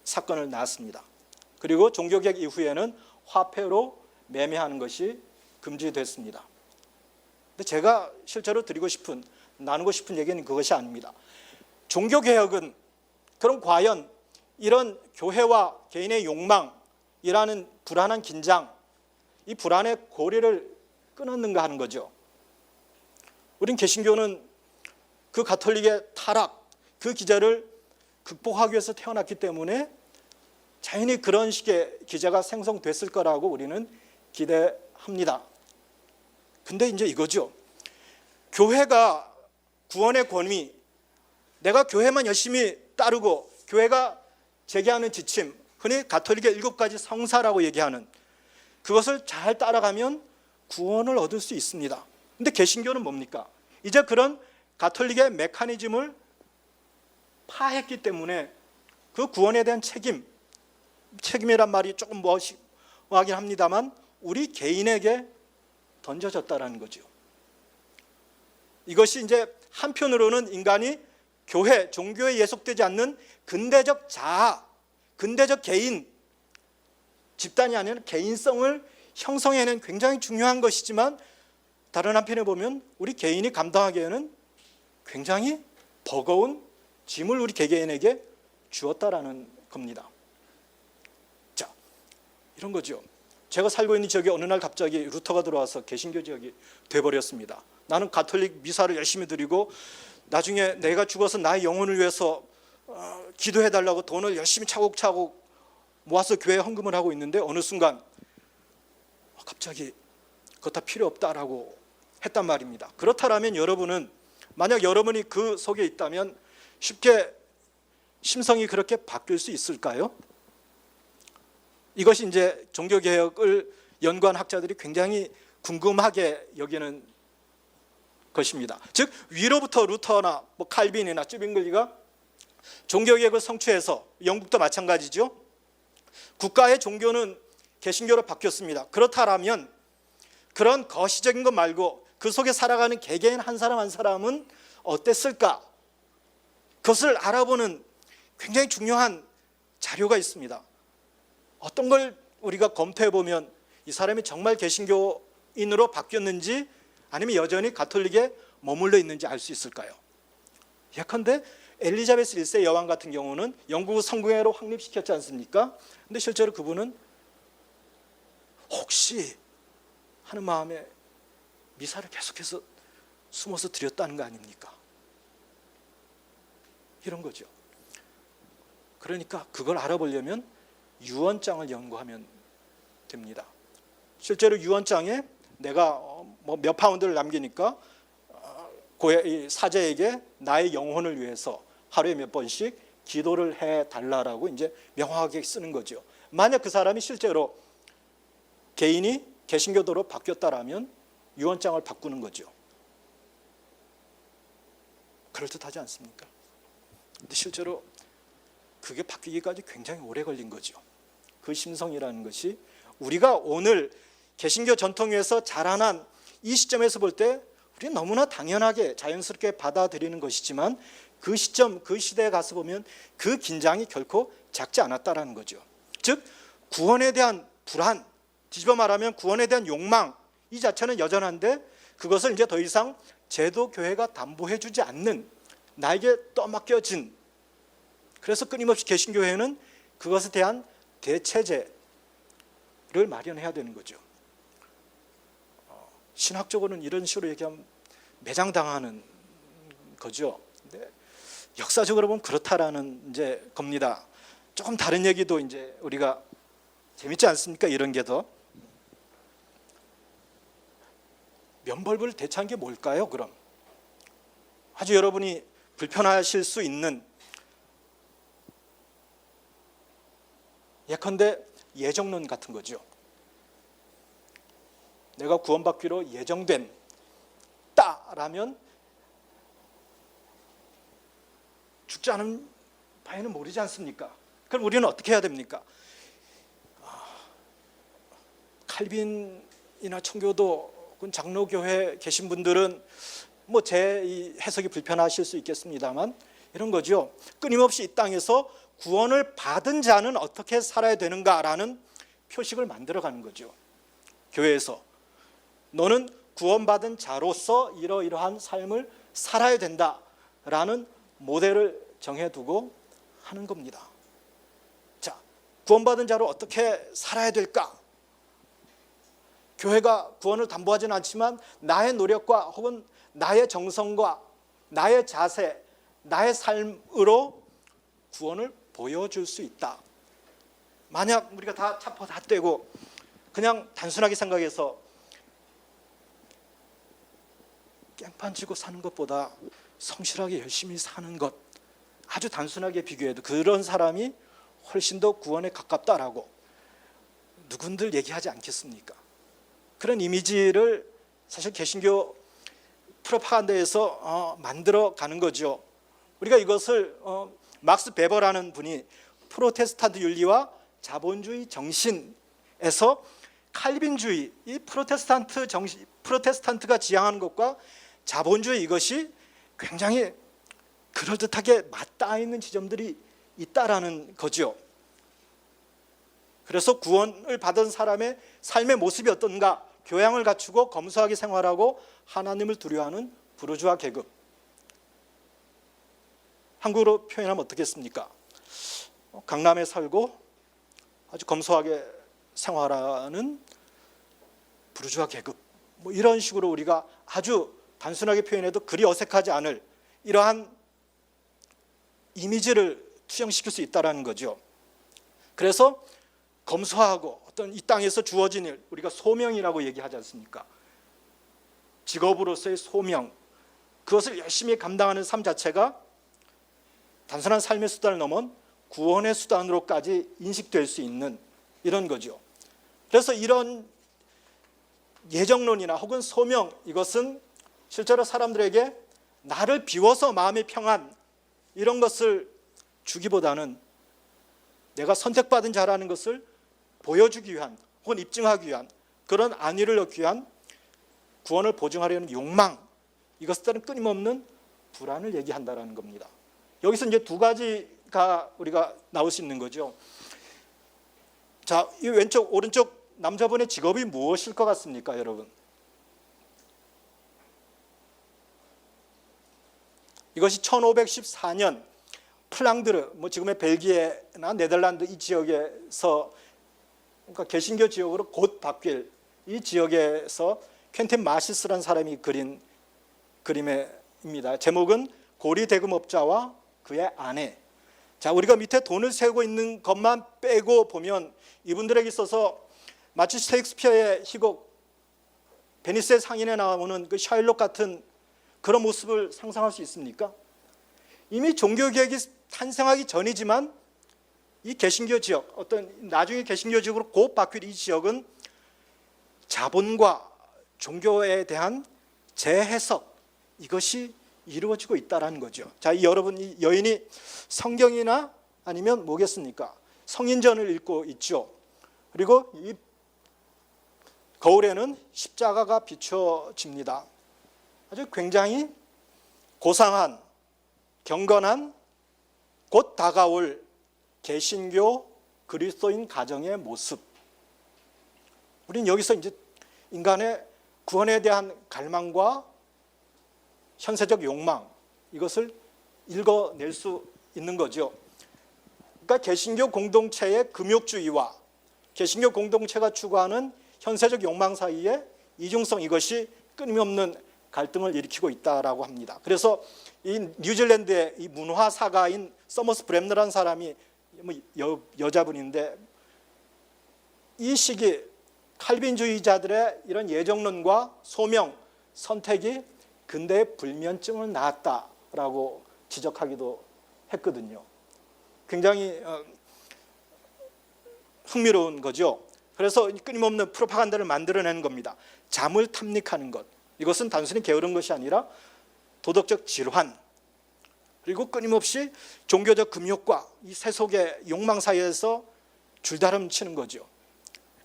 사건을 낳았습니다. 그리고 종교개혁 이후에는 화폐로 매매하는 것이 금지됐습니다. 근데 제가 실제로 나누고 싶은 얘기는 그것이 아닙니다. 종교개혁은 그럼 과연 이런 교회와 개인의 욕망이라는 불안한 긴장, 이 불안의 고리를 끊었는가 하는 거죠. 우린 개신교는 그 가톨릭의 타락, 그 기제를 극복하기 위해서 태어났기 때문에 자연히 그런 식의 기제가 생성됐을 거라고 우리는 기대합니다. 근데 이제 이거죠. 교회가 구원의 권위, 내가 교회만 열심히 따르고 교회가 제기하는 지침, 흔히 가톨릭의 7가지 성사라고 얘기하는 그것을 잘 따라가면 구원을 얻을 수 있습니다. 근데 개신교는 뭡니까? 이제 그런 가톨릭의 메커니즘을 파했기 때문에 그 구원에 대한 책임이란 말이 조금 뭐하긴 합니다만 우리 개인에게 던져졌다라는 거죠. 이것이 이제 한편으로는 인간이 교회, 종교에 예속되지 않는 근대적 자아, 근대적 개인, 집단이 아니라 개인성을 형성해내는 굉장히 중요한 것이지만 다른 한편에 보면 우리 개인이 감당하기에는 굉장히 버거운 짐을 우리 개개인에게 주었다라는 겁니다. 자, 이런 거죠. 제가 살고 있는 지역에 어느 날 갑자기 루터가 들어와서 개신교 지역이 돼버렸습니다. 나는 가톨릭 미사를 열심히 드리고 나중에 내가 죽어서 나의 영혼을 위해서 기도해달라고 돈을 열심히 차곡차곡 모아서 교회에 헌금을 하고 있는데 어느 순간 갑자기 그거 다 필요 없다라고 했단 말입니다. 그렇다면 여러분은 만약 여러분이 그 속에 있다면 쉽게 심성이 그렇게 바뀔 수 있을까요? 이것이 이제 종교개혁을 연구한 학자들이 굉장히 궁금하게 여기는 것입니다. 즉 위로부터 루터나 칼빈이나 쯔빙글리가 종교개혁을 성취해서 영국도 마찬가지죠. 국가의 종교는 개신교로 바뀌었습니다. 그렇다면 그런 거시적인 것 말고 그 속에 살아가는 개개인 한 사람 한 사람은 어땠을까? 그것을 알아보는 굉장히 중요한 자료가 있습니다. 어떤 걸 우리가 검토해 보면 이 사람이 정말 개신교인으로 바뀌었는지 아니면 여전히 가톨릭에 머물러 있는지 알 수 있을까요? 예컨대 엘리자베스 1세 여왕 같은 경우는 영국을 성공회로 확립시켰지 않습니까? 근데 실제로 그분은 혹시 하는 마음에 미사를 계속해서 숨어서 드렸다는 거 아닙니까? 이런 거죠. 그러니까 그걸 알아보려면 유언장을 연구하면 됩니다. 실제로 유언장에 내가 몇 파운드를 남기니까 사제에게 나의 영혼을 위해서 하루에 몇 번씩 기도를 해달라고 이제 명확하게 쓰는 거죠. 만약 그 사람이 실제로 개인이 개신교도로 바뀌었다라면 유언장을 바꾸는 거죠. 그럴듯하지 않습니까? 근데 실제로 그게 바뀌기까지 굉장히 오래 걸린 거죠. 그 심성이라는 것이 우리가 오늘 개신교 전통에서 자라난 이 시점에서 볼 때 우리는 너무나 당연하게 자연스럽게 받아들이는 것이지만 그 시점, 그 시대에 가서 보면 그 긴장이 결코 작지 않았다라는 거죠. 즉 구원에 대한 불안, 뒤집어 말하면 구원에 대한 욕망 이 자체는 여전한데 그것을 이제 더 이상 제도 교회가 담보해 주지 않는 나에게 떠맡겨진, 그래서 끊임없이 개신교회는 그것에 대한 대체제를 마련해야 되는 거죠. 신학적으로는 이런 식으로 얘기하면 매장당하는 거죠. 근데 역사적으로 보면 그렇다라는 이제 겁니다. 조금 다른 얘기도 이제 우리가 재밌지 않습니까? 이런 게 더 면벌부를 대체한 게 뭘까요? 그럼 아주 여러분이 불편하실 수 있는 예컨대 예정론 같은 거죠. 내가 구원받기로 예정된 따라면 죽지 않은 바에는 모르지 않습니까? 그럼 우리는 어떻게 해야 됩니까? 칼빈이나 청교도 장로교회 계신 분들은 제 해석이 불편하실 수 있겠습니다만 이런 거죠. 끊임없이 이 땅에서 구원을 받은 자는 어떻게 살아야 되는가라는 표식을 만들어가는 거죠. 교회에서 너는 구원받은 자로서 이러이러한 삶을 살아야 된다라는 모델을 정해두고 하는 겁니다. 자, 구원받은 자로 어떻게 살아야 될까? 교회가 구원을 담보하지는 않지만 나의 노력과 혹은 나의 정성과 나의 자세, 나의 삶으로 구원을 보여줄 수 있다. 만약 우리가 다 차포 다 떼고 그냥 단순하게 생각해서 깽판 치고 사는 것보다 성실하게 열심히 사는 것, 아주 단순하게 비교해도 그런 사람이 훨씬 더 구원에 가깝다라고 누군들 얘기하지 않겠습니까? 그런 이미지를 사실 개신교 프로파간다에서 만들어가는 거죠. 우리가 이것을 막스 베버라는 분이 프로테스탄트 윤리와 자본주의 정신에서 칼빈주의, 이 프로테스탄트 정신, 프로테스탄트가 지향하는 것과 자본주의 이것이 굉장히 그럴듯하게 맞닿아 있는 지점들이 있다라는 거죠. 그래서 구원을 받은 사람의 삶의 모습이 어떤가? 교양을 갖추고 검소하게 생활하고 하나님을 두려워하는 부르주아 계급. 한국어로 표현하면 어떻겠습니까? 강남에 살고 아주 검소하게 생활하는 부르주아 계급. 뭐 이런 식으로 우리가 아주 단순하게 표현해도 그리 어색하지 않을 이러한 이미지를 투영시킬 수 있다는 거죠. 그래서 검소하고 어떤 이 땅에서 주어진 일, 우리가 소명이라고 얘기하지 않습니까? 직업으로서의 소명, 그것을 열심히 감당하는 삶 자체가 단순한 삶의 수단을 넘은 구원의 수단으로까지 인식될 수 있는 이런 거죠. 그래서 이런 예정론이나 혹은 소명, 이것은 실제로 사람들에게 나를 비워서 마음의 평안 이런 것을 주기보다는 내가 선택받은 자라는 것을 보여주기 위한 혹은 입증하기 위한 그런 안위를 얻기 위한 구원을 보증하려는 욕망, 이것에 따른 끊임없는 불안을 얘기한다는 겁니다. 여기서 이제 두 가지가 우리가 나올 수 있는 거죠. 자, 이 왼쪽 오른쪽 남자분의 직업이 무엇일 것 같습니까, 여러분? 이것이 1514년 플랑드르, 뭐 지금의 벨기에나 네덜란드 이 지역에서, 그러니까 개신교 지역으로 곧 바뀔 이 지역에서 퀸틴 마시스라는 사람이 그린 그림입니다. 제목은 고리 대금업자와 그의 아내. 자, 우리가 밑에 돈을 세우고 있는 것만 빼고 보면 이분들에게 있어서 마치 셰익스피어의 희곡 베니스의 상인에 나오는 그 샤일록 같은 그런 모습을 상상할 수 있습니까? 이미 종교개혁이 탄생하기 전이지만 이 개신교 지역, 어떤 나중에 개신교 지역으로 곧 바뀔 이 지역은 자본과 종교에 대한 재해석, 이것이 이루어지고 있다는 거죠. 자, 이 여러분, 이 여인이 성경이나 아니면 뭐겠습니까? 성인전을 읽고 있죠. 그리고 이 거울에는 십자가가 비춰집니다. 아주 굉장히 고상한, 경건한, 곧 다가올 개신교 그리스도인 가정의 모습. 우리는 여기서 이제 인간의 구원에 대한 갈망과 현세적 욕망, 이것을 읽어낼 수 있는 거죠. 그러니까 개신교 공동체의 금욕주의와 개신교 공동체가 추구하는 현세적 욕망 사이의 이중성, 이것이 끊임없는 갈등을 일으키고 있다라고 합니다. 그래서 이 뉴질랜드의 이 문화 사가인 서머스 브램너라는 사람이 여자분인데, 이 시기 칼빈주의자들의 이런 예정론과 소명, 선택이 근대의 불면증을 낳았다라고 지적하기도 했거든요. 굉장히 흥미로운 거죠. 그래서 끊임없는 프로파간다를 만들어내는 겁니다. 잠을 탐닉하는 것, 이것은 단순히 게으른 것이 아니라 도덕적 질환, 그리고 끊임없이 종교적 금욕과 이 세속의 욕망 사이에서 줄다름 치는 거죠.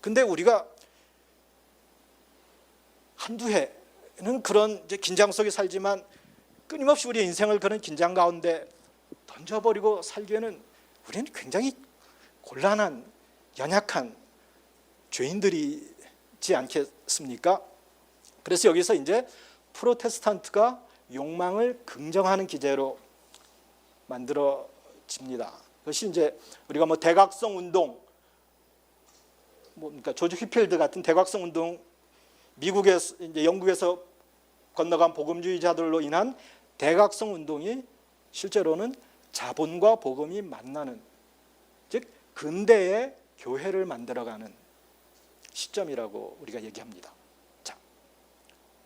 근데 우리가 한두 해는 그런 이제 긴장 속에 살지만 끊임없이 우리의 인생을 그런 긴장 가운데 던져버리고 살기에는 우리는 굉장히 곤란한, 연약한 죄인들이지 않겠습니까? 그래서 여기서 이제 프로테스탄트가 욕망을 긍정하는 기제로 만들어집니다. 그것이 이제 우리가 뭐 대각성 운동, 그러니까 조지 휘필드 같은 대각성 운동, 미국에서 이제 영국에서 건너간 복음주의자들로 인한 대각성 운동이 실제로는 자본과 복음이 만나는, 즉 근대의 교회를 만들어가는 시점이라고 우리가 얘기합니다. 자,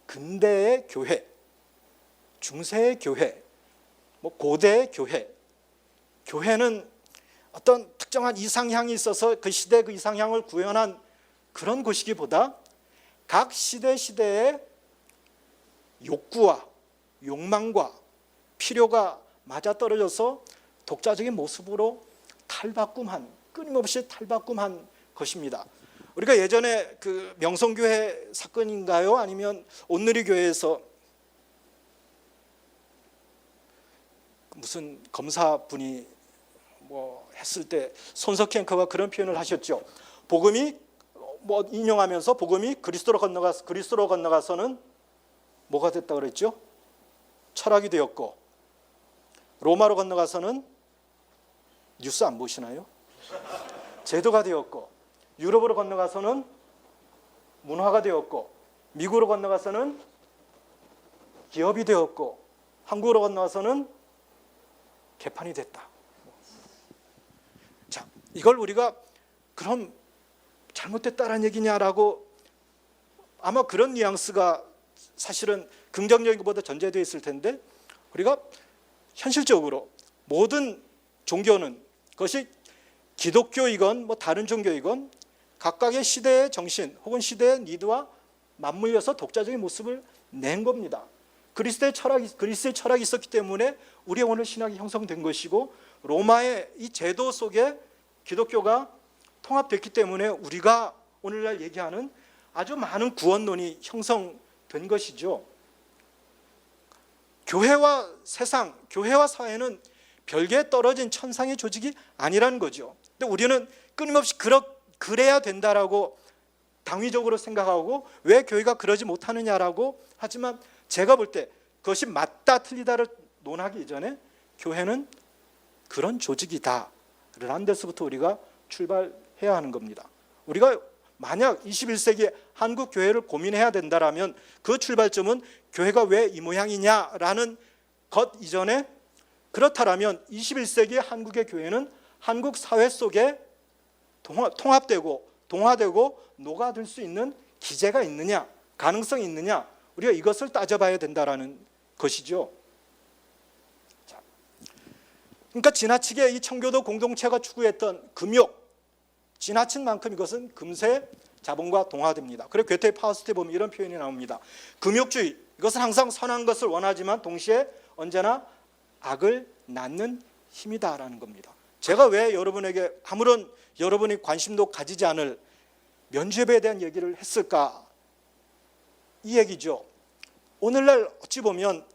근대의 교회, 중세의 교회, 뭐 고대의 교회, 교회는 어떤 특정한 이상향이 있어서 그 시대 그 이상향을 구현한 그런 곳이기보다 각 시대의 욕구와 욕망과 필요가 맞아떨어져서 독자적인 모습으로 탈바꿈한, 끊임없이 탈바꿈한 것입니다. 우리가 예전에 그 명성교회 사건인가요? 아니면 온누리교회에서 무슨 검사분이 뭐 했을 때 손석희 앵커가 그런 표현을 하셨죠. 복음이 뭐 인용하면서 복음이 그리스도로 건너가서는 뭐가 됐다 그랬죠? 철학이 되었고, 로마로 건너가서는 뉴스 안 보시나요? 제도가 되었고, 유럽으로 건너가서는 문화가 되었고, 미국으로 건너가서는 기업이 되었고, 한국으로 건너가서는 개판이 됐다. 자, 이걸 우리가 그럼 잘못됐다라는 얘기냐라고, 아마 그런 뉘앙스가 사실은 긍정적인 것보다 전제되어 있을 텐데, 우리가 현실적으로 모든 종교는, 그것이 기독교이건 뭐 다른 종교이건 각각의 시대의 정신 혹은 시대의 니드와 맞물려서 독자적인 모습을 낸 겁니다. 그리스의 철학이 있었기 때문에 우리의 오늘 신학이 형성된 것이고, 로마의 이 제도 속에 기독교가 통합됐기 때문에 우리가 오늘날 얘기하는 아주 많은 구원론이 형성된 것이죠. 교회와 세상, 교회와 사회는 별개에 떨어진 천상의 조직이 아니라는 거죠. 근데 우리는 끊임없이 그래야 된다라고 당위적으로 생각하고, 왜 교회가 그러지 못하느냐라고 하지만, 제가 볼 때 그것이 맞다 틀리다를 논하기 이전에 교회는 그런 조직이다라는 데서부터 우리가 출발해야 하는 겁니다. 우리가 만약 21세기 한국 교회를 고민해야 된다라면 그 출발점은 교회가 왜 이 모양이냐라는 것 이전에, 그렇다면 21세기 한국의 교회는 한국 사회 속에 통합되고 동화되고 녹아들 수 있는 기제가 있느냐, 가능성이 있느냐, 우리가 이것을 따져봐야 된다라는 것이죠. 자, 그러니까 지나치게 이 청교도 공동체가 추구했던 금욕, 지나친 만큼 이것은 금세 자본과 동화됩니다. 그리고 괴테의 파우스트에 보면 이런 표현이 나옵니다. 금욕주의, 이것은 항상 선한 것을 원하지만 동시에 언제나 악을 낳는 힘이다라는 겁니다. 제가 왜 여러분에게 아무런 여러분이 관심도 가지지 않을 면죄부에 대한 얘기를 했을까? 이 얘기죠. 오늘날 어찌 보면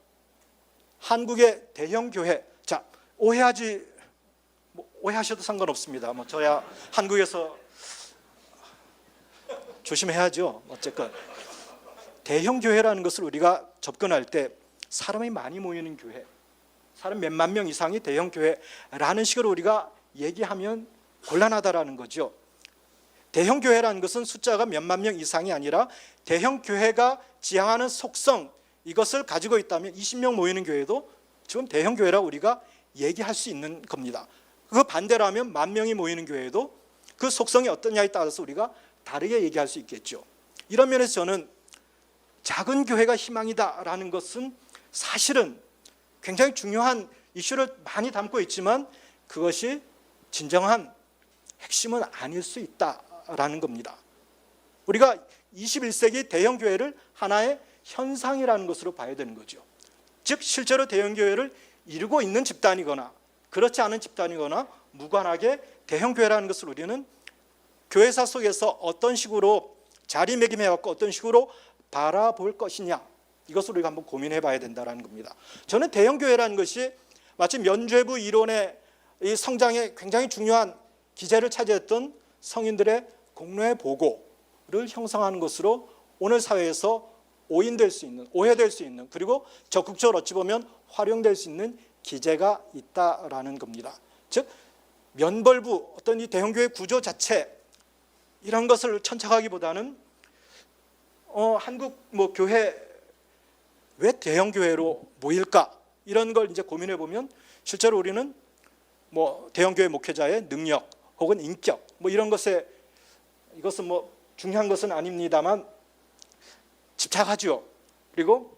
한국의 대형 교회, 자, 오해하셔도 상관없습니다. 뭐 저야 한국에서 조심해야죠. 어쨌건 대형 교회라는 것을 우리가 접근할 때 사람이 많이 모이는 교회, 사람 몇만 명 이상이 대형 교회라는 식으로 우리가 얘기하면 곤란하다라는 거죠. 대형 교회라는 것은 숫자가 몇만 명 이상이 아니라 대형 교회가 지향하는 속성, 이것을 가지고 있다면 20명 모이는 교회도 지금 대형 교회라고 우리가 얘기할 수 있는 겁니다. 그 반대로 하면 10,000명이 모이는 교회도 그 속성이 어떠냐에 따라서 우리가 다르게 얘기할 수 있겠죠. 이런 면에서 저는 작은 교회가 희망이다라는 것은 사실은 굉장히 중요한 이슈를 많이 담고 있지만 그것이 진정한 핵심은 아닐 수 있다라는 겁니다. 우리가 21세기 대형 교회를 하나의 현상이라는 것으로 봐야 되는 거죠. 즉 실제로 대형 교회를 이루고 있는 집단이거나 그렇지 않은 집단이거나 무관하게 대형 교회라는 것을 우리는 교회사 속에서 어떤 식으로 자리매김해갖고 어떤 식으로 바라볼 것이냐, 이것을 우리가 한번 고민해 봐야 된다는 겁니다. 저는 대형 교회라는 것이 마치 면죄부 이론의 이 성장에 굉장히 중요한 기제를 차지했던 성인들의 공로의 보고를 형성하는 것으로 오늘 사회에서 오인될 수 있는, 오해될 수 있는, 그리고 적극적으로 어찌 보면 활용될 수 있는 기제가 있다라는 겁니다. 즉 면벌부, 어떤 이 대형교회 구조 자체 이런 것을 천착하기보다는 한국 교회 왜 대형교회로 모일까, 이런 걸 이제 고민해 보면 실제로 우리는 대형교회 목회자의 능력 혹은 인격 이런 것에, 이것은 중요한 것은 아닙니다만 집착하죠. 그리고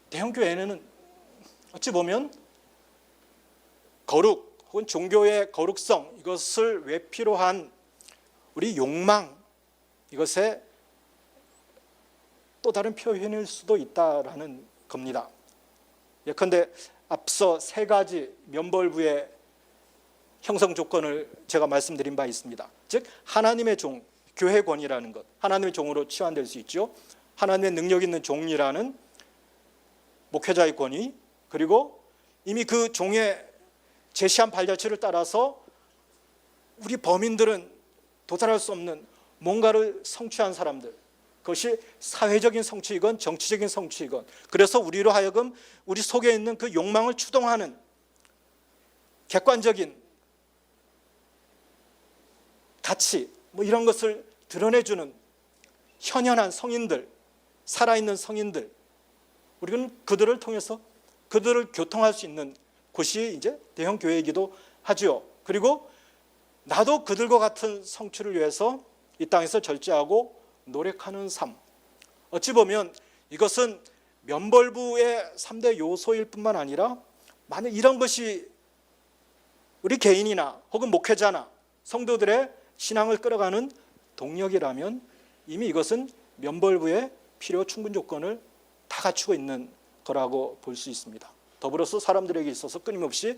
대형교회는 어찌 보면 거룩 혹은 종교의 거룩성, 이것을 외피로 한 우리 욕망, 이것의 또 다른 표현일 수도 있다라는 겁니다. 예컨대 앞서 3가지 면벌부의 형성 조건을 제가 말씀드린 바 있습니다. 즉 하나님의 종, 교회권이라는 것, 하나님의 종으로 치환될 수 있죠. 하나님의 능력 있는 종이라는 목회자의 권위, 그리고 이미 그 종의 제시한 발자취를 따라서 우리 범인들은 도달할 수 없는 뭔가를 성취한 사람들, 그것이 사회적인 성취이건 정치적인 성취이건, 그래서 우리로 하여금 우리 속에 있는 그 욕망을 추동하는 객관적인 가치, 이런 것을 드러내주는 현현한 성인들, 살아있는 성인들, 우리는 그들을 통해서 그들을 교통할 수 있는 곳이 이제 대형 교회이기도 하지요. 그리고 나도 그들과 같은 성취를 위해서 이 땅에서 절제하고 노력하는 삶. 어찌 보면 이것은 면벌부의 3대 요소일 뿐만 아니라, 만약 이런 것이 우리 개인이나 혹은 목회자나 성도들의 신앙을 끌어가는 동력이라면 이미 이것은 면벌부의 필요 충분 조건을 다 갖추고 있는 거라고 볼 수 있습니다. 더불어서 사람들에게 있어서 끊임없이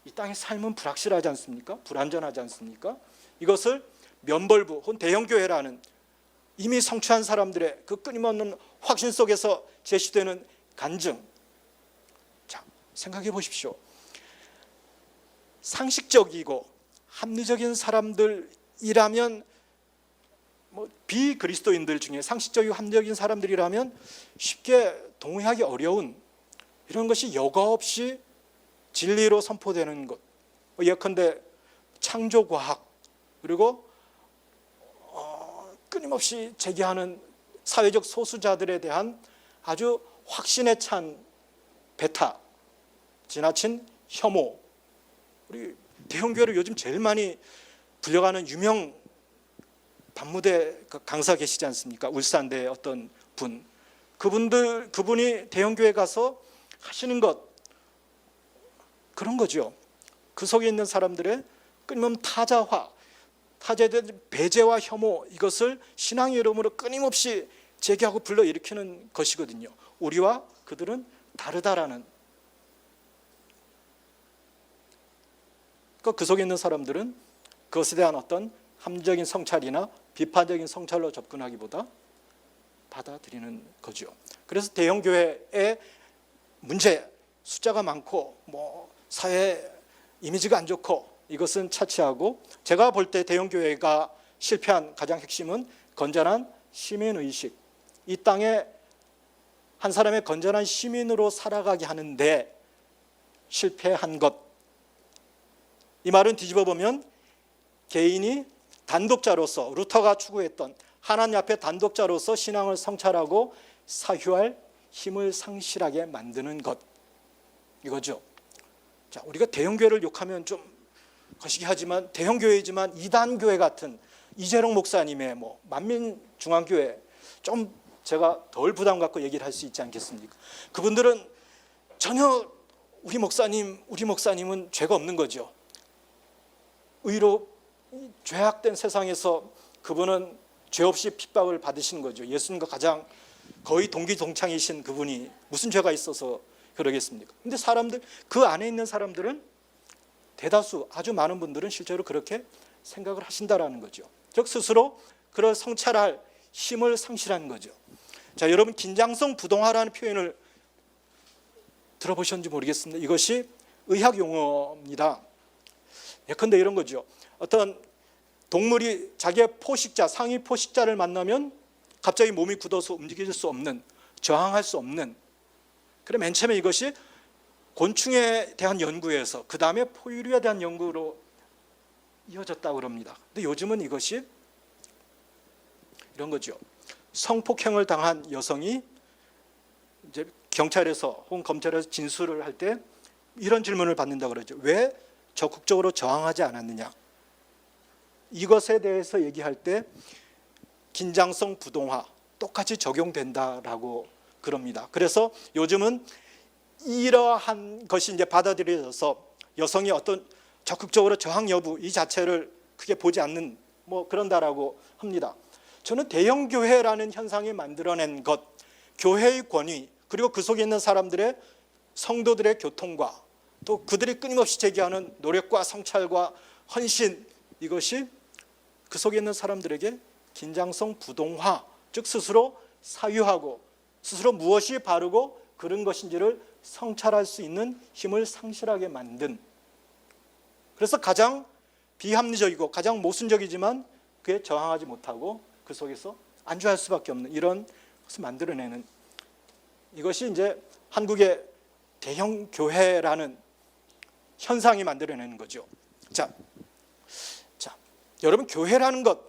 이 땅의 삶은 불확실하지 않습니까? 불안전하지 않습니까? 이것을 면벌부 혹은 대형교회라는 이미 성취한 사람들의 그 끊임없는 확신 속에서 제시되는 간증. 자, 생각해 보십시오. 상식적이고 합리적인 사람들이라면, 비그리스도인들 중에 상식적이고 합리적인 사람들이라면 쉽게 동의하기 어려운 이런 것이 여과 없이 진리로 선포되는 것, 예컨대 창조과학, 그리고 끊임없이 제기하는 사회적 소수자들에 대한 아주 확신에 찬 배타, 지나친 혐오. 우리 대형교회로 요즘 제일 많이 불려가는 유명 반무대 강사 계시지 않습니까? 울산대 어떤 분, 그분이 대형교회 가서 하시는 것, 그런 거죠. 그 속에 있는 사람들의 끊임없는 타자에 대한 배제와 혐오, 이것을 신앙의 이름으로 끊임없이 제기하고 불러일으키는 것이거든요. 우리와 그들은 다르다라는. 그 속에 있는 사람들은 그것에 대한 어떤 합리적인 성찰이나 비판적인 성찰로 접근하기보다 받아들이는 거죠. 그래서 대형교회의 문제, 숫자가 많고 사회 이미지가 안 좋고, 이것은 차치하고, 제가 볼 때 대형교회가 실패한 가장 핵심은 건전한 시민의식, 이 땅에 한 사람의 건전한 시민으로 살아가게 하는데 실패한 것. 이 말은 뒤집어 보면 개인이 단독자로서, 루터가 추구했던 하나님 앞에 단독자로서 신앙을 성찰하고 사유할 힘을 상실하게 만드는 것, 이거죠. 자, 우리가 대형교회를 욕하면 좀 거시기 하지만, 대형교회이지만 이단교회 같은 이재롱 목사님의 만민중앙교회, 좀 제가 덜 부담 갖고 얘기를 할 수 있지 않겠습니까? 그분들은 전혀 우리 목사님은 죄가 없는 거죠. 의로 죄악된 세상에서 그분은 죄 없이 핍박을 받으신 거죠. 예수님과 가장 거의 동기동창이신 그분이 무슨 죄가 있어서 그러겠습니까? 근데 사람들, 그 안에 있는 사람들은 대다수, 아주 많은 분들은 실제로 그렇게 생각을 하신다라는 거죠. 즉 스스로 그럴 성찰할 힘을 상실하는 거죠. 자, 여러분, 긴장성 부동화라는 표현을 들어보셨는지 모르겠습니다. 이것이 의학 용어입니다. 예컨대 이런 거죠. 어떤 동물이 자기의 포식자, 상위 포식자를 만나면 갑자기 몸이 굳어서 움직일 수 없는, 저항할 수 없는. 그래, 맨 처음에 이것이 곤충에 대한 연구에서 그 다음에 포유류에 대한 연구로 이어졌다고 합니다. 근데 요즘은 이것이 이런 거죠. 성폭행을 당한 여성이 이제 경찰에서 혹은 검찰에서 진술을 할 때 이런 질문을 받는다고 그러죠. 왜 적극적으로 저항하지 않았느냐. 이것에 대해서 얘기할 때 긴장성 부동화 똑같이 적용된다라고 그럽니다. 그래서 요즘은 이러한 것이 이제 받아들여져서 여성이 어떤 적극적으로 저항 여부 이 자체를 크게 보지 않는 그런다라고 합니다. 저는 대형교회라는 현상이 만들어낸 것, 교회의 권위, 그리고 그 속에 있는 사람들의, 성도들의 교통과 또 그들이 끊임없이 제기하는 노력과 성찰과 헌신, 이것이 그 속에 있는 사람들에게 긴장성 부동화, 즉 스스로 사유하고 스스로 무엇이 바르고 그런 것인지를 성찰할 수 있는 힘을 상실하게 만든 그래서 가장 비합리적이고 가장 모순적이지만 그에 저항하지 못하고 그 속에서 안주할 수밖에 없는 이런 것을 만들어내는, 이것이 이제 한국의 대형 교회라는 현상이 만들어내는 거죠. 자, 여러분, 교회라는 것,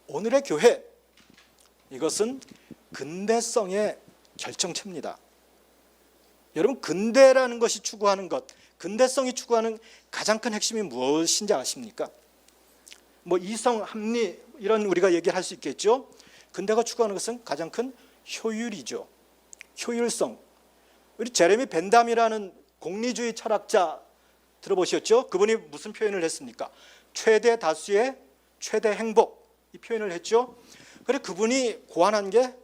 오늘의 교회, 이것은 근대성의 결정체입니다. 여러분, 근대라는 것이 추구하는 것, 근대성이 추구하는 가장 큰 핵심이 무엇인지 아십니까? 뭐 이성, 합리 이런 우리가 얘기할 수 있겠죠. 근대가 추구하는 것은 가장 큰 효율이죠. 효율성. 우리 제레미 벤담이라는 공리주의 철학자 들어보셨죠? 그분이 무슨 표현을 했습니까? 최대 다수의 최대 행복, 이 표현을 했죠. 그래, 그분이 고안한 게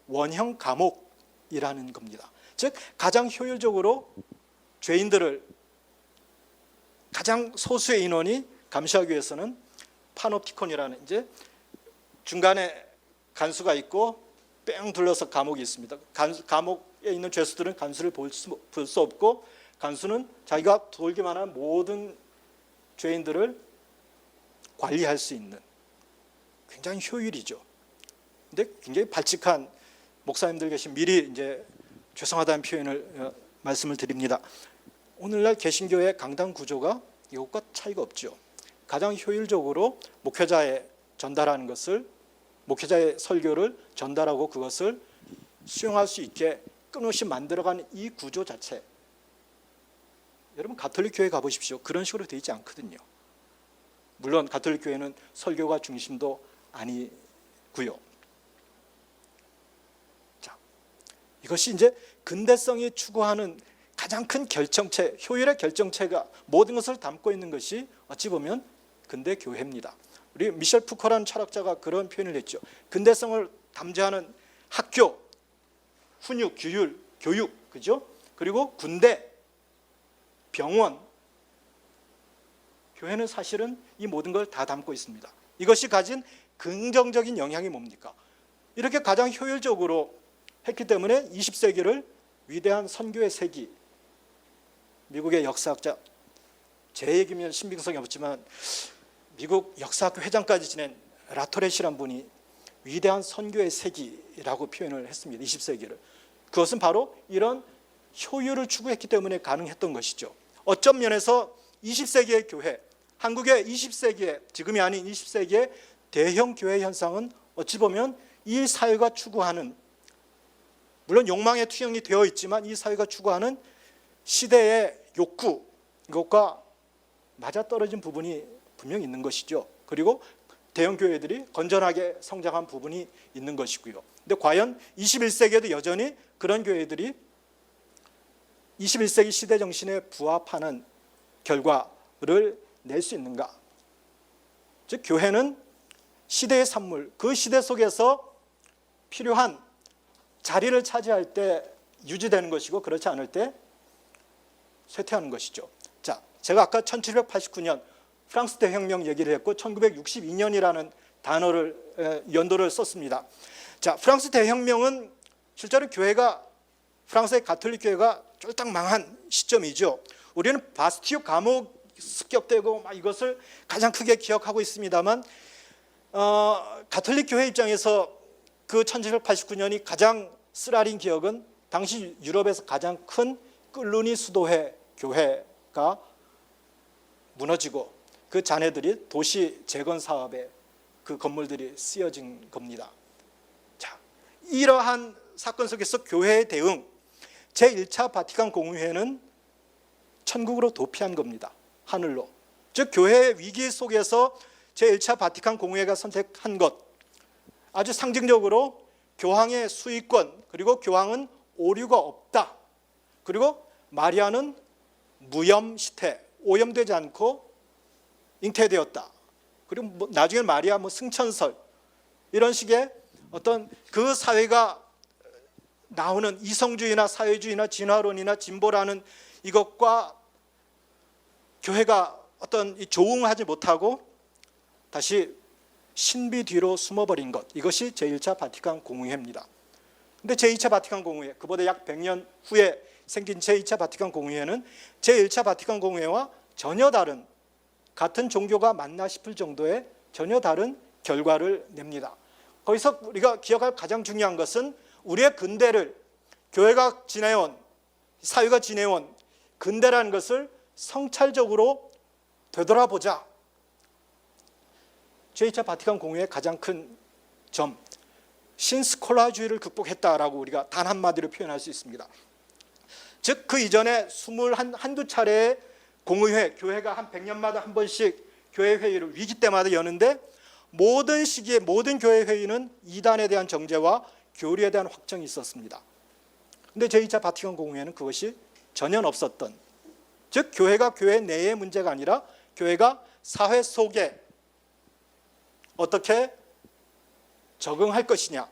원형 감옥이라는 겁니다. 즉 가장 효율적으로 죄인들을 가장 소수의 인원이 감시하기 위해서는 파놉티콘이라는 이제 중간에 간수가 있고 뺑 둘러서 감옥이 있습니다. 감옥에 있는 죄수들은 간수를 볼 수 없고, 간수는 자기가 돌기만 한 모든 죄인들을 관리할 수 있는, 굉장히 효율이죠. 근데 굉장히 발칙한 목사님들 계신, 미리 이제 죄송하다는 표현을 말씀을 드립니다. 오늘날 개신교의 강단 구조가 이것과 차이가 없죠. 가장 효율적으로 목회자의 전달하는 것을, 목회자의 설교를 전달하고 그것을 수용할 수 있게 끊임없이 만들어가는 이 구조 자체, 여러분 가톨릭 교회 가보십시오. 그런 식으로 되어 있지 않거든요. 물론 가톨릭 교회는 설교가 중심도 아니고요. 자, 이것이 이제 근대성이 추구하는 가장 큰 결정체, 효율의 결정체가 모든 것을 담고 있는 것이 어찌 보면 근대 교회입니다. 우리 미셸 푸코라는 철학자가 그런 표현을 했죠. 근대성을 담재하는 학교, 훈육, 규율, 교육, 그죠? 그리고 군대, 병원, 교회는 사실은 이 모든 걸 다 담고 있습니다. 이것이 가진 긍정적인 영향이 뭡니까? 이렇게 가장 효율적으로 했기 때문에 20세기를 위대한 선교의 세기, 미국의 역사학자, 제 얘기면 신빙성이 없지만 미국 역사학교 회장까지 지낸 라토렛이라는 분이 위대한 선교의 세기라고 표현을 했습니다. 20세기를. 그것은 바로 이런 효율을 추구했기 때문에 가능했던 것이죠. 어떤 면에서 20세기의 교회, 한국의 20세기의, 지금이 아닌 20세기의 대형 교회 현상은 어찌 보면 이 사회가 추구하는, 물론 욕망의 투영이 되어 있지만 이 사회가 추구하는 시대의 욕구, 이것과 맞아떨어진 부분이 분명히 있는 것이죠. 그리고 대형 교회들이 건전하게 성장한 부분이 있는 것이고요. 근데 과연 21세기에도 여전히 그런 교회들이 21세기 시대 정신에 부합하는 결과를 낼 수 있는가? 즉 교회는 시대의 산물, 그 시대 속에서 필요한 자리를 차지할 때 유지되는 것이고, 그렇지 않을 때 쇠퇴하는 것이죠. 자, 제가 아까 1789년 프랑스 대혁명 얘기를 했고 1962년이라는 단어를, 연도를 썼습니다. 자, 프랑스 대혁명은 실제로 교회가, 프랑스의 가톨릭 교회가 쫄딱 망한 시점이죠. 우리는 바스티유 감옥 습격되고 막 이것을 가장 크게 기억하고 있습니다만, 가톨릭 교회 입장에서 그 1789년이 가장 쓰라린 기억은 당시 유럽에서 가장 큰 끌루니 수도회 교회가 무너지고 그 잔해들이 도시 재건 사업에 그 건물들이 쓰여진 겁니다. 자, 이러한 사건 속에서 교회의 대응, 제1차 바티칸 공의회는 천국으로 도피한 겁니다. 하늘로. 즉 교회의 위기 속에서 제1차 바티칸 공의회가 선택한 것, 아주 상징적으로 교황의 수의권, 그리고 교황은 오류가 없다, 그리고 마리아는 무염시태, 오염되지 않고 잉태되었다, 그리고 나중에 마리아 승천설, 이런 식의 어떤 그 사회가 나오는 이성주의나 사회주의나 진화론이나 진보라는 이것과 교회가 어떤 조응하지 못하고 다시 신비 뒤로 숨어버린 것, 이것이 제1차 바티칸 공의회입니다. 근데 제2차 바티칸 공의회, 그보다 약 100년 후에 생긴 제2차 바티칸 공의회는 제1차 바티칸 공의회와 전혀 다른, 같은 종교가 맞나 싶을 정도의 전혀 다른 결과를 냅니다. 거기서 우리가 기억할 가장 중요한 것은 우리의 근대를, 교회가 지내온, 사회가 지내온 근대라는 것을 성찰적으로 되돌아보자. 제2차 바티칸 공의회의 가장 큰 점, 신스콜라주의를 극복했다라고 우리가 단 한마디로 표현할 수 있습니다. 즉 그 이전에 한두 차례의 공의회, 교회가 한 100년마다 한 번씩 교회 회의를 위기 때마다 여는데 모든 시기에 모든 교회 회의는 이단에 대한 정죄와 교리에 대한 확정이 있었습니다. 그런데 제2차 바티칸 공의회는 그것이 전혀 없었던, 즉 교회가 교회 내의 문제가 아니라 교회가 사회 속에 어떻게 적응할 것이냐,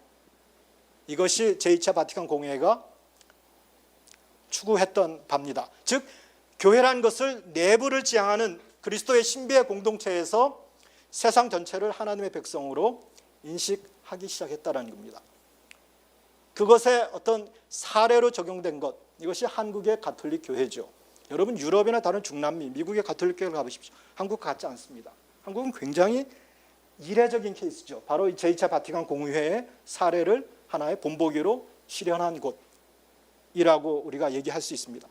이것이 제2차 바티칸 공의회가 추구했던 바입니다. 즉 교회라는 것을 내부를 지향하는 그리스도의 신비의 공동체에서 세상 전체를 하나님의 백성으로 인식하기 시작했다는 겁니다. 그것의 어떤 사례로 적용된 것, 이것이 한국의 가톨릭 교회죠. 여러분 유럽이나 다른 중남미, 미국의 가톨릭 교회를 가보십시오. 한국 같지 않습니다. 한국은 굉장히 이례적인 케이스죠. 바로 제2차 바티칸 공의회의 사례를 하나의 본보기로 실현한 곳이라고 우리가 얘기할 수 있습니다.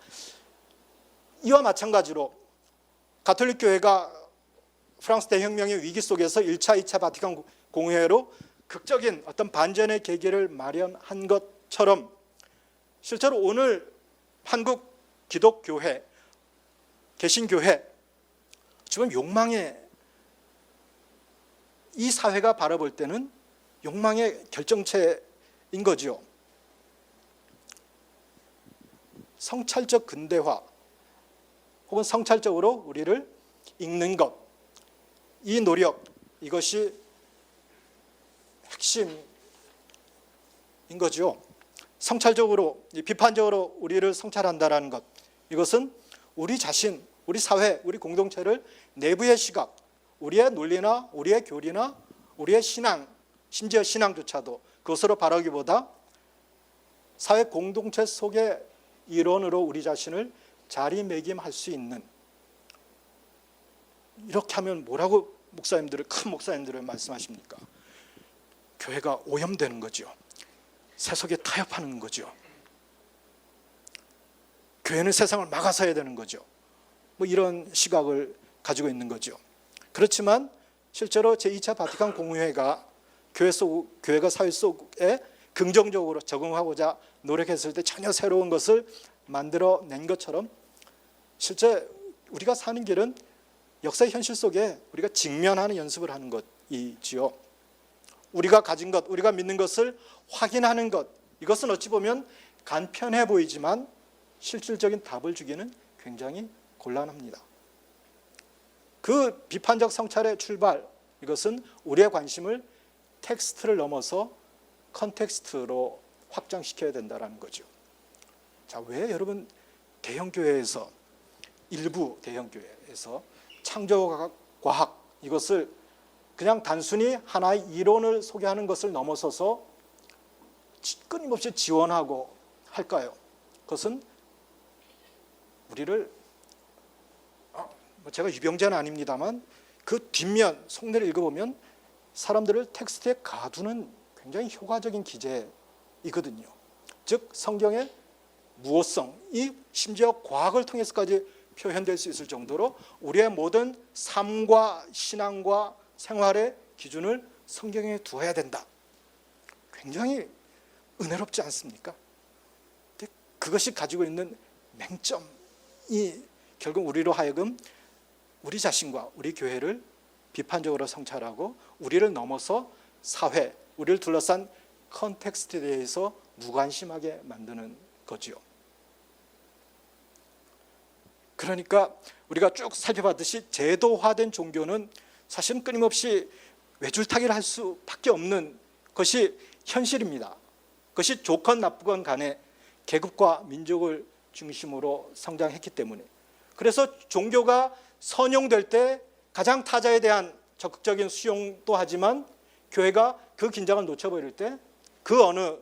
이와 마찬가지로 가톨릭 교회가 프랑스 대혁명의 위기 속에서 1차, 2차 바티칸 공의회로 극적인 어떤 반전의 계기를 마련한 것처럼 실제로 오늘 한국 기독교회, 개신교회 지금 욕망의, 이 사회가 바라볼 때는 욕망의 결정체인 거죠. 성찰적 근대화 혹은 성찰적으로 우리를 읽는 것, 이 노력, 이것이 핵심인 거죠. 성찰적으로, 비판적으로 우리를 성찰한다는 것, 이것은 우리 자신, 우리 사회, 우리 공동체를 내부의 시각, 우리의 논리나 우리의 교리나 우리의 신앙, 심지어 신앙조차도 그것으로 바라기보다 사회 공동체 속의 일원으로 우리 자신을 자리매김할 수 있는, 이렇게 하면 뭐라고 큰 목사님들을 말씀하십니까? 교회가 오염되는 거죠. 세속에 타협하는 거죠. 교회는 세상을 막아서야 되는 거죠. 뭐 이런 시각을 가지고 있는 거죠. 그렇지만 실제로 제2차 바티칸 공의회가 교회가 사회 속에 긍정적으로 적응하고자 노력했을 때 전혀 새로운 것을 만들어낸 것처럼 실제 우리가 사는 길은 역사의 현실 속에 우리가 직면하는 연습을 하는 것이지요. 우리가 가진 것, 우리가 믿는 것을 확인하는 것, 이것은 어찌 보면 간편해 보이지만 실질적인 답을 주기는 굉장히 곤란합니다. 그 비판적 성찰의 출발, 이것은 우리의 관심을 텍스트를 넘어서 컨텍스트로 확장시켜야 된다는 거죠. 자, 왜 여러분 대형교회에서, 일부 대형교회에서 창조과학, 이것을 그냥 단순히 하나의 이론을 소개하는 것을 넘어서서 끊임없이 지원하고 할까요? 그것은 우리를, 제가 유병자는 아닙니다만 그 뒷면 속내를 읽어보면 사람들을 텍스트에 가두는 굉장히 효과적인 기제이거든요. 즉 성경의 무호성이 심지어 과학을 통해서까지 표현될 수 있을 정도로 우리의 모든 삶과 신앙과 생활의 기준을 성경에 두어야 된다. 굉장히 은혜롭지 않습니까? 근데 그것이 가지고 있는 맹점이 결국 우리로 하여금 우리 자신과 우리 교회를 비판적으로 성찰하고 우리를 넘어서 사회, 우리를 둘러싼 컨텍스트에 대해서 무관심하게 만드는 거지요. 그러니까 우리가 쭉 살펴봤듯이 제도화된 종교는 사실은 끊임없이 외줄타기를 할 수밖에 없는 것이 현실입니다. 그것이 좋건 나쁘건 간에 계급과 민족을 중심으로 성장했기 때문에, 그래서 종교가 선용될 때 가장 타자에 대한 적극적인 수용도 하지만 교회가 그 긴장을 놓쳐버릴 때 그 어느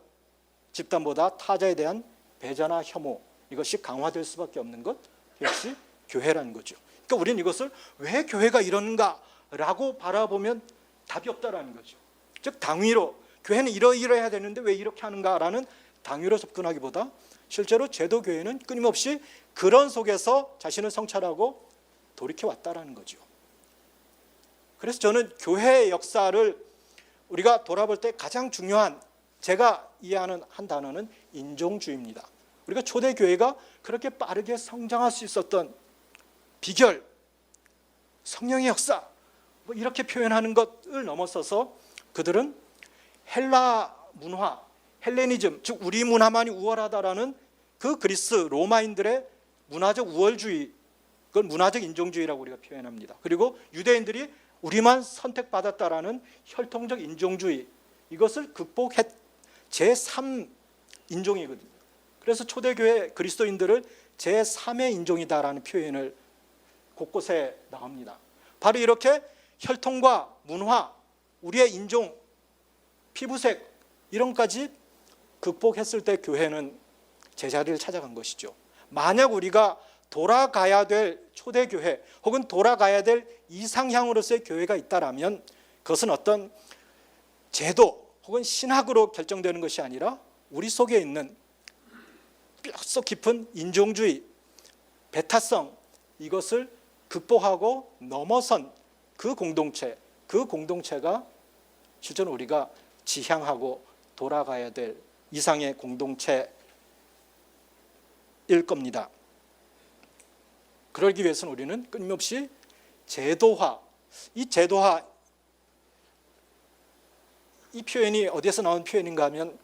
집단보다 타자에 대한 배제나 혐오, 이것이 강화될 수밖에 없는 것 역시 교회라는 거죠. 그러니까 우리는 이것을 왜 교회가 이러는가라고 바라보면 답이 없다라는 거죠. 즉 당위로 교회는 이러해야 되는데 왜 이렇게 하는가라는 당위로 접근하기보다 실제로 제도 교회는 끊임없이 그런 속에서 자신을 성찰하고 돌이켜 왔다라는 거죠. 그래서 저는 교회의 역사를 우리가 돌아볼 때 가장 중요한 제가 이해하는 한 단어는 인종주의입니다. 우리가 초대 교회가 그렇게 빠르게 성장할 수 있었던 비결, 성령의 역사 뭐 이렇게 표현하는 것을 넘어서서 그들은 헬라 문화, 헬레니즘, 즉 우리 문화만이 우월하다라는 그 그리스 로마인들의 문화적 우월주의, 그걸 문화적 인종주의라고 우리가 표현합니다. 그리고 유대인들이 우리만 선택받았다라는 혈통적 인종주의, 이것을 극복했 제3인종이거든요. 그래서 초대교회 그리스도인들을 제3의 인종이다라는 표현을 곳곳에 나옵니다. 바로 이렇게 혈통과 문화, 우리의 인종, 피부색 이런 것까지 극복했을 때 교회는 제자리를 찾아간 것이죠. 만약 우리가 돌아가야 될 초대교회 혹은 돌아가야 될 이상향으로서의 교회가 있다라면 그것은 어떤 제도 혹은 신학으로 결정되는 것이 아니라 우리 속에 있는 뼛속 깊은 인종주의, 배타성 이것을 극복하고 넘어선 그 공동체가 실제로 우리가 지향하고 돌아가야 될 이상의 공동체일 겁니다. 그러기 위해서는 우리는 끊임없이 제도화, 이 제도화, 이 표현이 어디에서 나온 표현인가 하면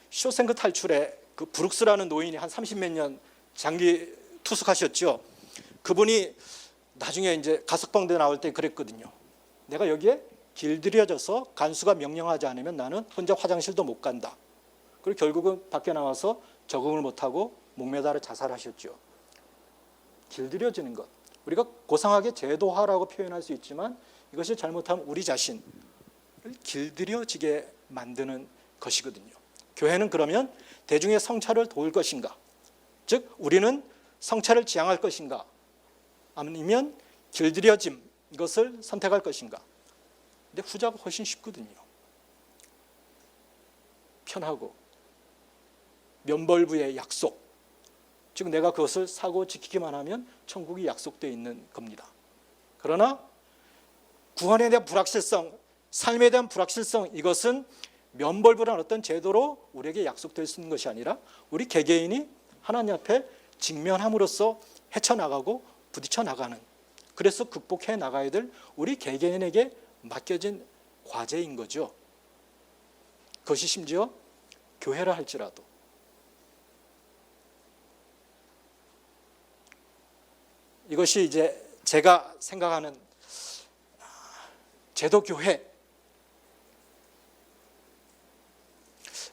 쇼생크 탈출에 그 브룩스라는 노인이 한 30몇 년 장기 투숙하셨죠. 그분이 나중에 이제 가석방대 나올 때 그랬거든요. 내가 여기에 길들여져서 간수가 명령하지 않으면 나는 혼자 화장실도 못 간다. 그리고 결국은 밖에 나와서 적응을 못하고 목매달아 자살하셨죠. 길들여지는 것, 우리가 고상하게 제도화라고 표현할 수 있지만 이것이 잘못하면 우리 자신을 길들여지게 만드는 것이거든요. 교회는 그러면 대중의 성찰을 도울 것인가, 즉 우리는 성찰을 지향할 것인가, 아니면 길들여짐 이것을 선택할 것인가. 근데 후자가 훨씬 쉽거든요. 편하고 면벌부의 약속, 즉 내가 그것을 사고 지키기만 하면 천국이 약속되어 있는 겁니다. 그러나 구원에 대한 불확실성, 삶에 대한 불확실성, 이것은 면벌부라는 어떤 제도로 우리에게 약속될 수 있는 것이 아니라 우리 개개인이 하나님 앞에 직면함으로써 헤쳐나가고 부딪혀 나가는, 그래서 극복해 나가야 될 우리 개개인에게 맡겨진 과제인 거죠. 그것이 심지어 교회라 할지라도. 이것이 이제 제가 생각하는 제도교회에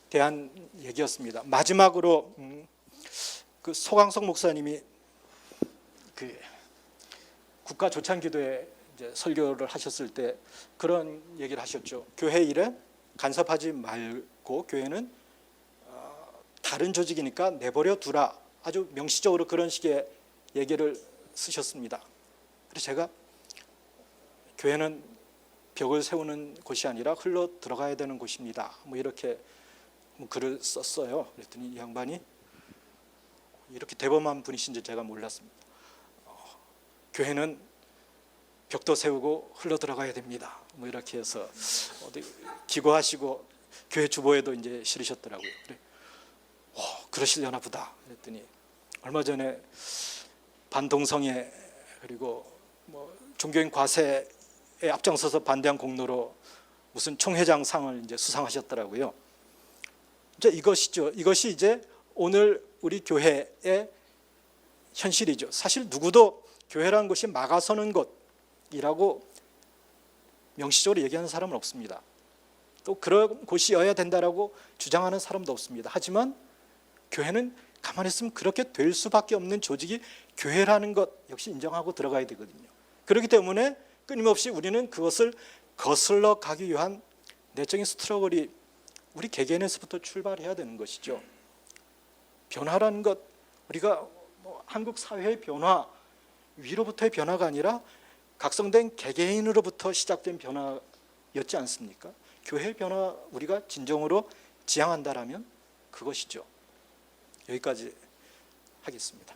대한 얘기였습니다. 마지막으로 그 소강석 목사님이 그 국가조찬기도회 이제 설교를 하셨을 때 그런 얘기를 하셨죠. 교회 일에 간섭하지 말고 교회는 다른 조직이니까 내버려 두라. 아주 명시적으로 그런 식의 얘기를 쓰셨습니다. 그래서 제가 교회는 벽을 세우는 곳이 아니라 흘러 들어가야 되는 곳입니다. 뭐 이렇게 글을 썼어요. 그랬더니 이 양반이 이렇게 대범한 분이신지 제가 몰랐습니다. 교회는 벽도 세우고 흘러 들어가야 됩니다. 뭐 이렇게 해서 어디 기고하시고 교회 주보에도 이제 실으셨더라고요. 그래, 그러시려나 보다. 그랬더니 얼마 전에 반동성애 그리고 뭐 종교인 과세에 앞장서서 반대한 공로로 무슨 총회장 상을 이제 수상하셨더라고요. 이제 이것이죠. 이것이 이제 오늘 우리 교회의 현실이죠. 사실 누구도 교회라는 것이 막아서는 것이라고 명시적으로 얘기하는 사람은 없습니다. 또 그런 곳이어야 된다라고 주장하는 사람도 없습니다. 하지만 교회는 가만히 있으면 그렇게 될 수밖에 없는 조직이 교회라는 것 역시 인정하고 들어가야 되거든요. 그렇기 때문에 끊임없이 우리는 그것을 거슬러 가기 위한 내적인 스트러글이 우리 개개인에서부터 출발해야 되는 것이죠. 변화라는 것, 우리가 뭐 한국 사회의 변화 위로부터의 변화가 아니라 각성된 개개인으로부터 시작된 변화였지 않습니까? 교회의 변화 우리가 진정으로 지향한다라면 그것이죠. 여기까지 하겠습니다.